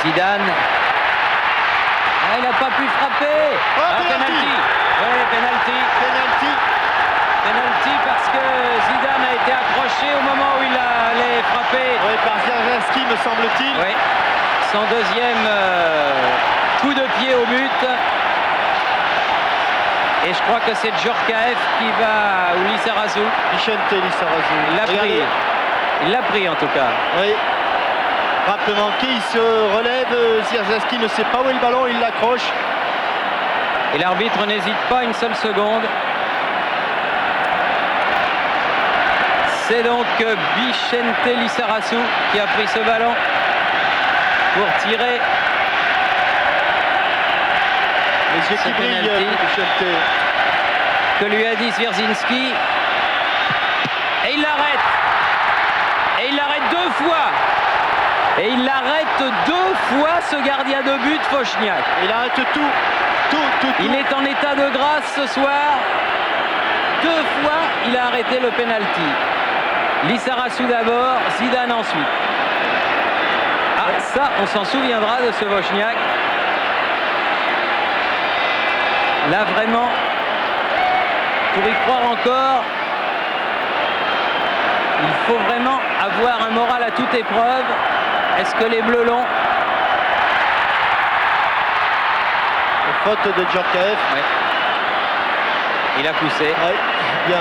Zidane. Ah, il n'a pas pu frapper. Penalty. Oui, penalty. Penalty parce que Zidane a été accroché au moment où il allait frapper. Oui, par Zwierzyński, me semble-t-il. Oui. Son deuxième coup de pied au but. Et je crois que c'est Djorkaeff qui va, ou Lissarazu. Vicente Lissarazu. Il l'a pris. Il l'a pris en tout cas. Oui. Frappe manquée, il se relève. Zwierzyński ne sait pas où est le ballon, il l'accroche. Et l'arbitre n'hésite pas une seule seconde. C'est donc Vicente Lissarazu qui a pris ce ballon pour tirer. Les yeux qui brillent, Vicente. Que lui a dit Zwierzyński. Et il l'arrête. Et il l'arrête deux fois. Et il l'arrête deux fois, ce gardien de but, Fochniak. Il arrête tout. Il est en état de grâce ce soir. Deux fois, il a arrêté le penalty. Lissarazu d'abord, Zidane ensuite. Ah, ça, on s'en souviendra de ce Fochniak. Là, vraiment, pour y croire encore, il faut vraiment avoir un moral à toute épreuve. Est-ce que les Bleus l'ont? Faute de Djorkaeff. Ouais. Il a poussé. Ouais. Bien,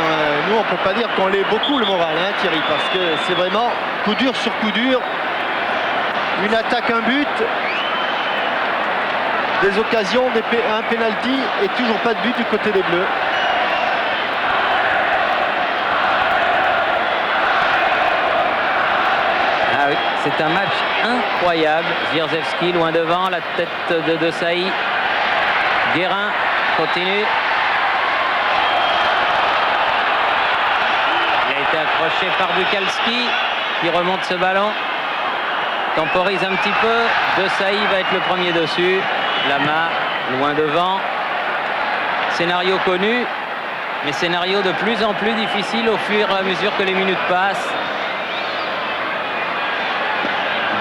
nous, on ne peut pas dire qu'on l'ait beaucoup le moral, hein, Thierry, parce que c'est vraiment coup dur sur coup dur. Une attaque, un but. Des occasions, un penalty et toujours pas de but du côté des Bleus. Ah oui, c'est un match incroyable. Zwierzyński loin devant, la tête de Desailly. Guérin continue. Il a été accroché par Bukalski qui remonte ce ballon. Temporise un petit peu. Desailly va être le premier dessus. Lama loin devant. Scénario connu, mais scénario de plus en plus difficile au fur et à mesure que les minutes passent.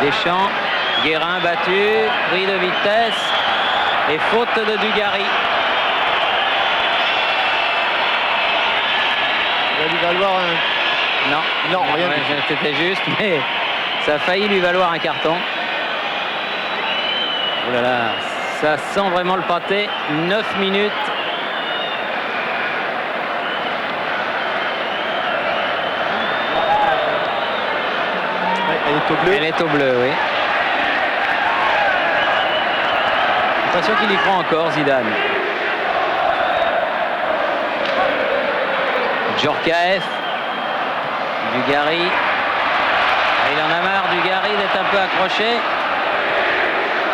Deschamps, Guérin battu, pris de vitesse et faute de Dugarry. Il va lui valoir un... Non, rien. C'était juste, mais ça a failli lui valoir un carton. Oh là là, ça sent vraiment le pâté. 9 minutes. Elle est au bleu. Elle est au bleu, oui. Attention qu'il y croit encore, Zidane. Djorkaeff. Dugarry. Il en a marre, Dugarry, d'être un peu accroché.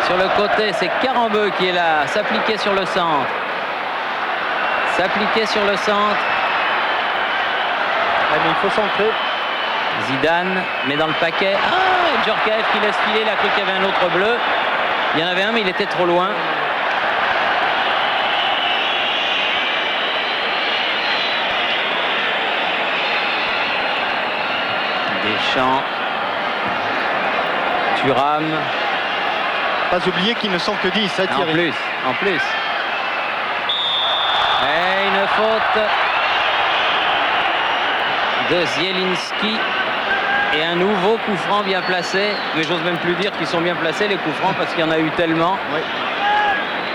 Sur le côté, c'est Karambeu qui est là. S'appliquer sur le centre. S'appliquer sur le centre. mais il faut centrer. Zidane met dans le paquet. Ah, Djorkaeff qui laisse filer, il a cru qu'il y avait un autre bleu. Il y en avait un, mais il était trop loin. Deschamps. Thuram. Pas oublier qu'ils ne sont que 10, hein, Thierry. En plus. Et une faute de Zielinski. Et un nouveau coup franc bien placé. Mais j'ose même plus dire qu'ils sont bien placés, les coups francs, parce qu'il y en a eu tellement. Oui.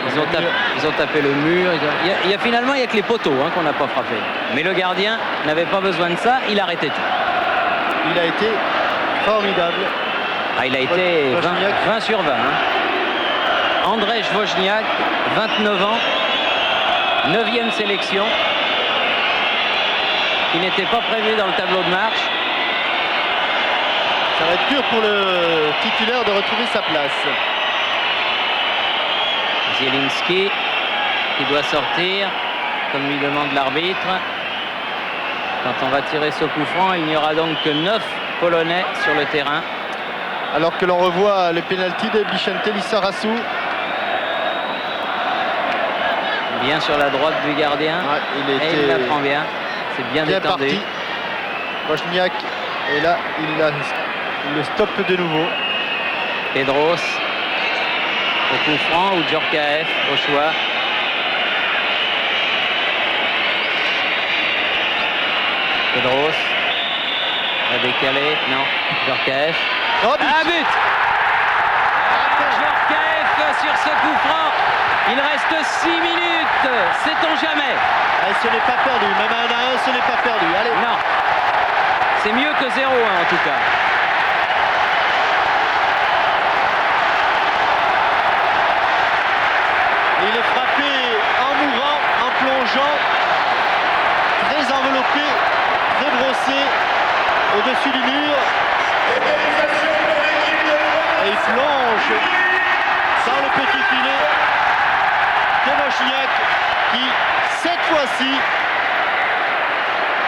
Ils ont tapé le mur. Il y a finalement, il n'y a que les poteaux hein, qu'on n'a pas frappé. Mais le gardien n'avait pas besoin de ça, il arrêtait tout. Il a été formidable. Ah, il a été 20 sur 20. Hein. Andrzej Wozniak, 29 ans, 9e sélection, qui n'était pas prévu dans le tableau de marche. Ça va être dur pour le titulaire de retrouver sa place. Zielinski qui doit sortir, comme lui demande l'arbitre. Quand on va tirer ce coup franc, il n'y aura donc que 9 Polonais sur le terrain. Alors que l'on revoit le pénalty de Vicente Lissarasu. Bien sur la droite du gardien. Ouais, et il la prend bien. C'est bien détendu. Parti. Wozniak. Et là, il le stoppe de nouveau. Pedros au coup franc ou Djorkaeff au choix. Pedros va décaler. Non, Djorkaeff. Oh, but. Ah, but Djorkaeff sur ce coup franc. Il reste 6 minutes. Sait-on jamais? Ce n'est pas perdu. Même à 1-1, ce n'est pas perdu. Allez. Non. C'est mieux que 0-1 en tout cas. Il est frappé en mourant, en plongeant, très enveloppé, très brossé au-dessus du mur. Et il plonge dans le petit filet de Wozniak qui, cette fois-ci,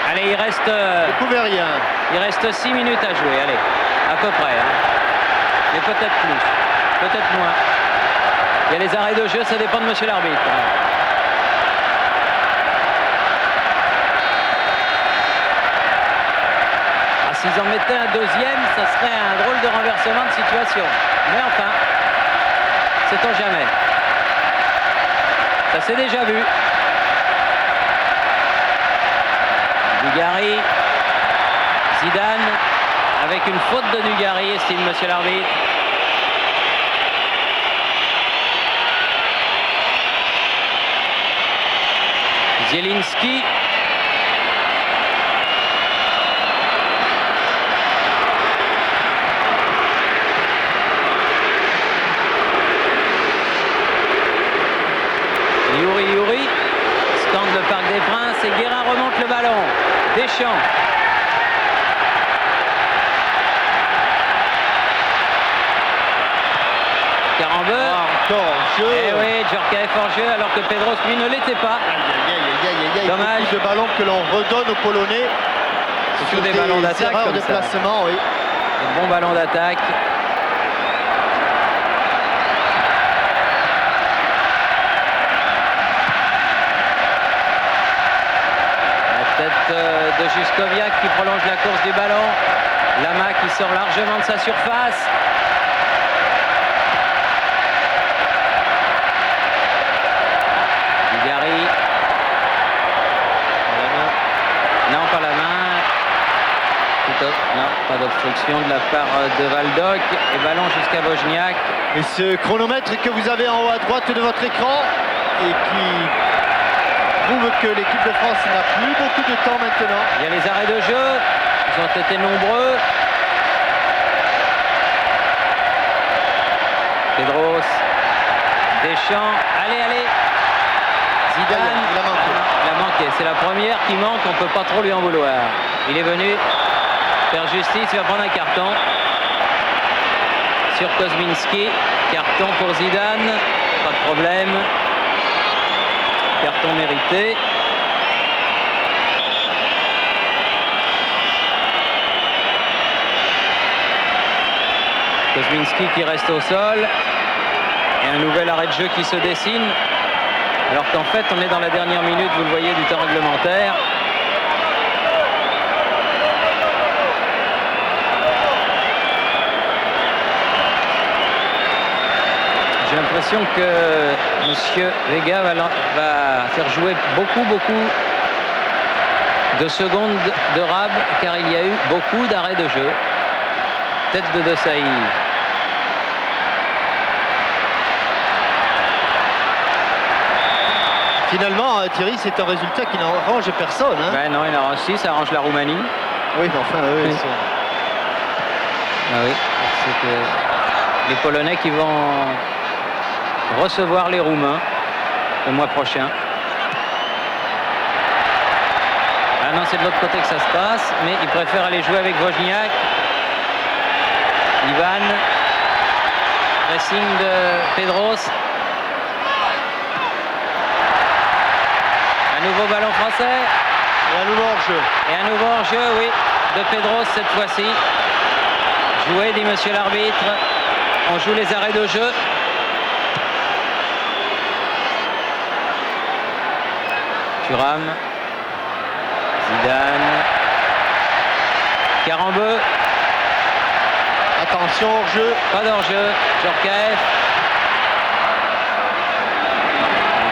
allez, ne pouvait rien. Il reste 6 minutes à jouer, allez, à peu près. Hein. Mais peut-être plus, peut-être moins. Il y a les arrêts de jeu, ça dépend de monsieur l'arbitre. Ah, s'ils en mettaient un deuxième, ça serait un drôle de renversement de situation. Mais enfin, sait-on jamais. Ça s'est déjà vu. Dugarry, Zidane, avec une faute de Dugarry, estime monsieur l'arbitre. Zielinski. Yuri scande le Parc des Princes et Guérin remonte le ballon. Deschamps. Carambeu. Encore en jeu. Eh oui, Djorkaeff hors jeu alors que Pedros lui ne l'était pas. Dommage. Beaucoup de ballons que l'on redonne aux Polonais. Surtout des ballons d'attaque erreurs comme de ça. placement, oui. Des bons ballons d'attaque. La tête de Juskoviak qui prolonge la course du ballon. Lama qui sort largement de sa surface. Dugarry. Non, pas la main. Non, pas d'obstruction de la part de Valdoc. Et ballon jusqu'à Wozniak. Et ce chronomètre que vous avez en haut à droite de votre écran et qui prouve que l'équipe de France n'a plus beaucoup de temps maintenant. Il y a les arrêts de jeu. Ils ont été nombreux. Pedros. Deschamps. Allez. Zidane. Il a manqué. Il a manqué. C'est la première qui manque. On ne peut pas trop lui en vouloir. Il est venu faire justice. Il va prendre un carton sur Kozminski. Carton pour Zidane. Pas de problème. Carton mérité. Kozminski qui reste au sol. Et un nouvel arrêt de jeu qui se dessine. Alors qu'en fait, on est dans la dernière minute, vous le voyez, du temps réglementaire. J'ai l'impression que M. Vega va faire jouer beaucoup de secondes de Rab, car il y a eu beaucoup d'arrêts de jeu. Tête de Desailly. Finalement, Thierry, c'est un résultat qui n'arrange personne. Hein. Ben non, il arrange si, ça arrange la Roumanie. Oui, mais enfin, eux, ils sont... Ah oui, c'est que les Polonais qui vont recevoir les Roumains le mois prochain. Ah non, c'est de l'autre côté que ça se passe, mais ils préfèrent aller jouer avec Wozniak. Ivan, pressing de Pedros. Un nouveau ballon français. Et un nouveau hors-jeu. Et un nouveau hors-jeu, oui, de Pedros cette fois-ci. Joué, dit monsieur l'arbitre. On joue les arrêts de jeu. Thuram. Zidane. Karambeu. Attention, hors-jeu. Pas d'hors-jeu. Djorkaeff.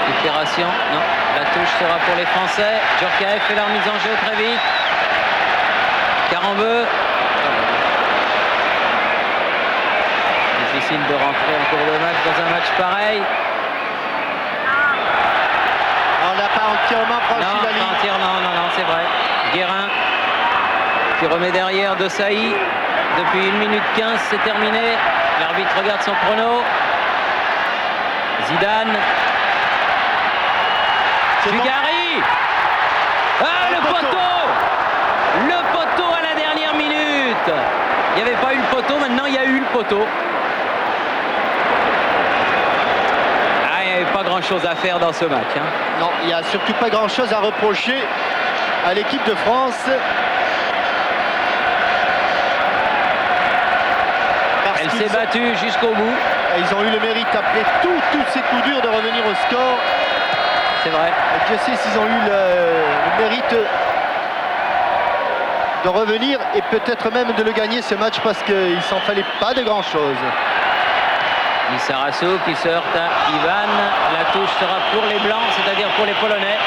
Récupération. Non, la touche sera pour les Français. Djorkaeff fait leur mise en jeu très vite. Karambeu. Difficile de rentrer en cours de match dans un match pareil. On n'a pas entièrement franchi Non, la ligne. pas entièrement, non, c'est vrai. Guérin qui remet derrière Desailly. Depuis 1 minute 15, c'est terminé. L'arbitre regarde son chrono. Zidane. Dugarry. Ah, le poteau! Le poteau à la dernière minute. Il n'y avait pas eu le poteau, maintenant il y a eu le poteau. Ah, il n'y avait pas grand-chose à faire dans ce match. Hein. Non, il n'y a surtout pas grand-chose à reprocher à l'équipe de France. Elle s'est battue jusqu'au bout. Ils ont eu le mérite, après tous ces coups durs, de revenir au score. C'est vrai. Et Dieu sait s'ils ont eu le mérite de revenir et peut-être même de le gagner ce match parce qu'il ne s'en fallait pas de grand-chose. Lissarassou qui se heurte à Ivan. La touche sera pour les Blancs, c'est-à-dire pour les Polonais.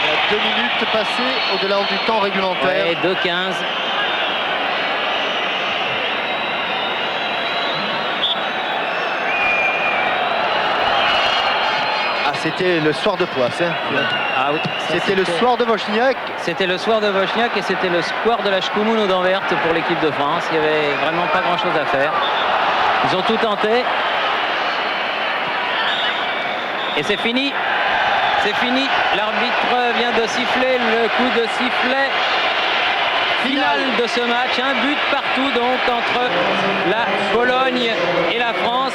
Il y a 2 minutes passées au-delà du temps réglementaire. Ouais, 2-15. Ah, c'était le soir de Poisse. Hein. Ah oui, c'était le soir de Wozniak. C'était le soir de Wozniak et c'était le square de la Schkumun au d'Anvers pour l'équipe de France. Il n'y avait vraiment pas grand-chose à faire. Ils ont tout tenté. Et c'est fini. C'est fini. L'arbitre vient de siffler le coup de sifflet final de ce match. Un but partout donc entre la Pologne et la France.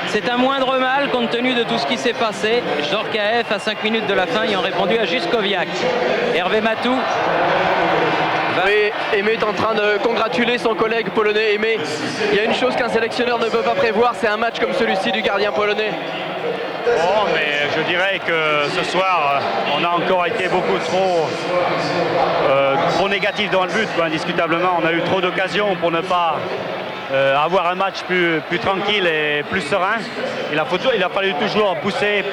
C'est un moindre mal compte tenu de tout ce qui s'est passé. Djorkaeff à 5 minutes de la fin ayant répondu à Juskowiak. Hervé Matou. Oui, Aimé est en train de congratuler son collègue polonais. Aimé, il y a une chose qu'un sélectionneur ne peut pas prévoir, c'est un match comme celui-ci du gardien polonais. Oh, mais je dirais que ce soir, on a encore été beaucoup trop négatif dans le but, quoi, indiscutablement. On a eu trop d'occasions pour ne pas avoir un match plus tranquille et plus serein. Il a fallu toujours pousser.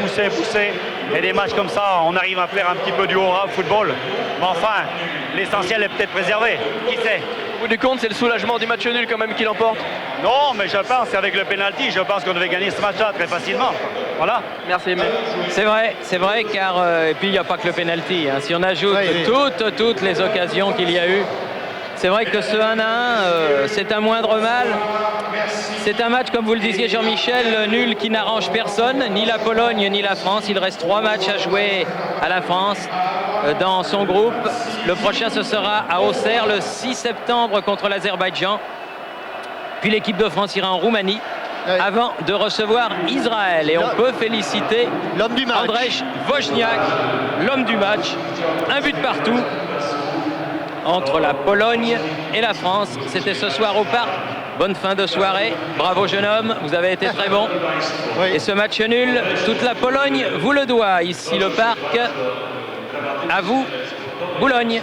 Et des matchs comme ça, on arrive à faire un petit peu du haut football. Mais enfin, l'essentiel est peut-être préservé. Qui sait? Au bout du compte, c'est le soulagement du match nul quand même qui l'emporte. Non, mais je pense qu'avec le pénalty, je pense qu'on devait gagner ce match-là très facilement. Voilà. Merci Aimé. C'est vrai, car et puis il n'y a pas que le pénalty. Hein. Si on ajoute toutes les occasions qu'il y a eu, c'est vrai que ce 1-1, c'est un moindre mal. C'est un match, comme vous le disiez Jean-Michel, nul qui n'arrange personne, ni la Pologne ni la France. Il reste 3 matchs à jouer à la France dans son groupe. Le prochain, ce sera à Auxerre le 6 septembre contre l'Azerbaïdjan. Puis l'équipe de France ira en Roumanie avant de recevoir Israël. Et on peut féliciter l'homme du match, Andrzej Wozniak, l'homme du match. Un but partout entre la Pologne et la France. C'était ce soir au Parc Bonne fin de soirée. Bravo jeune homme, vous avez été très bon. Oui. Et ce match nul, toute la Pologne vous le doit. Ici le parc. À vous, Boulogne.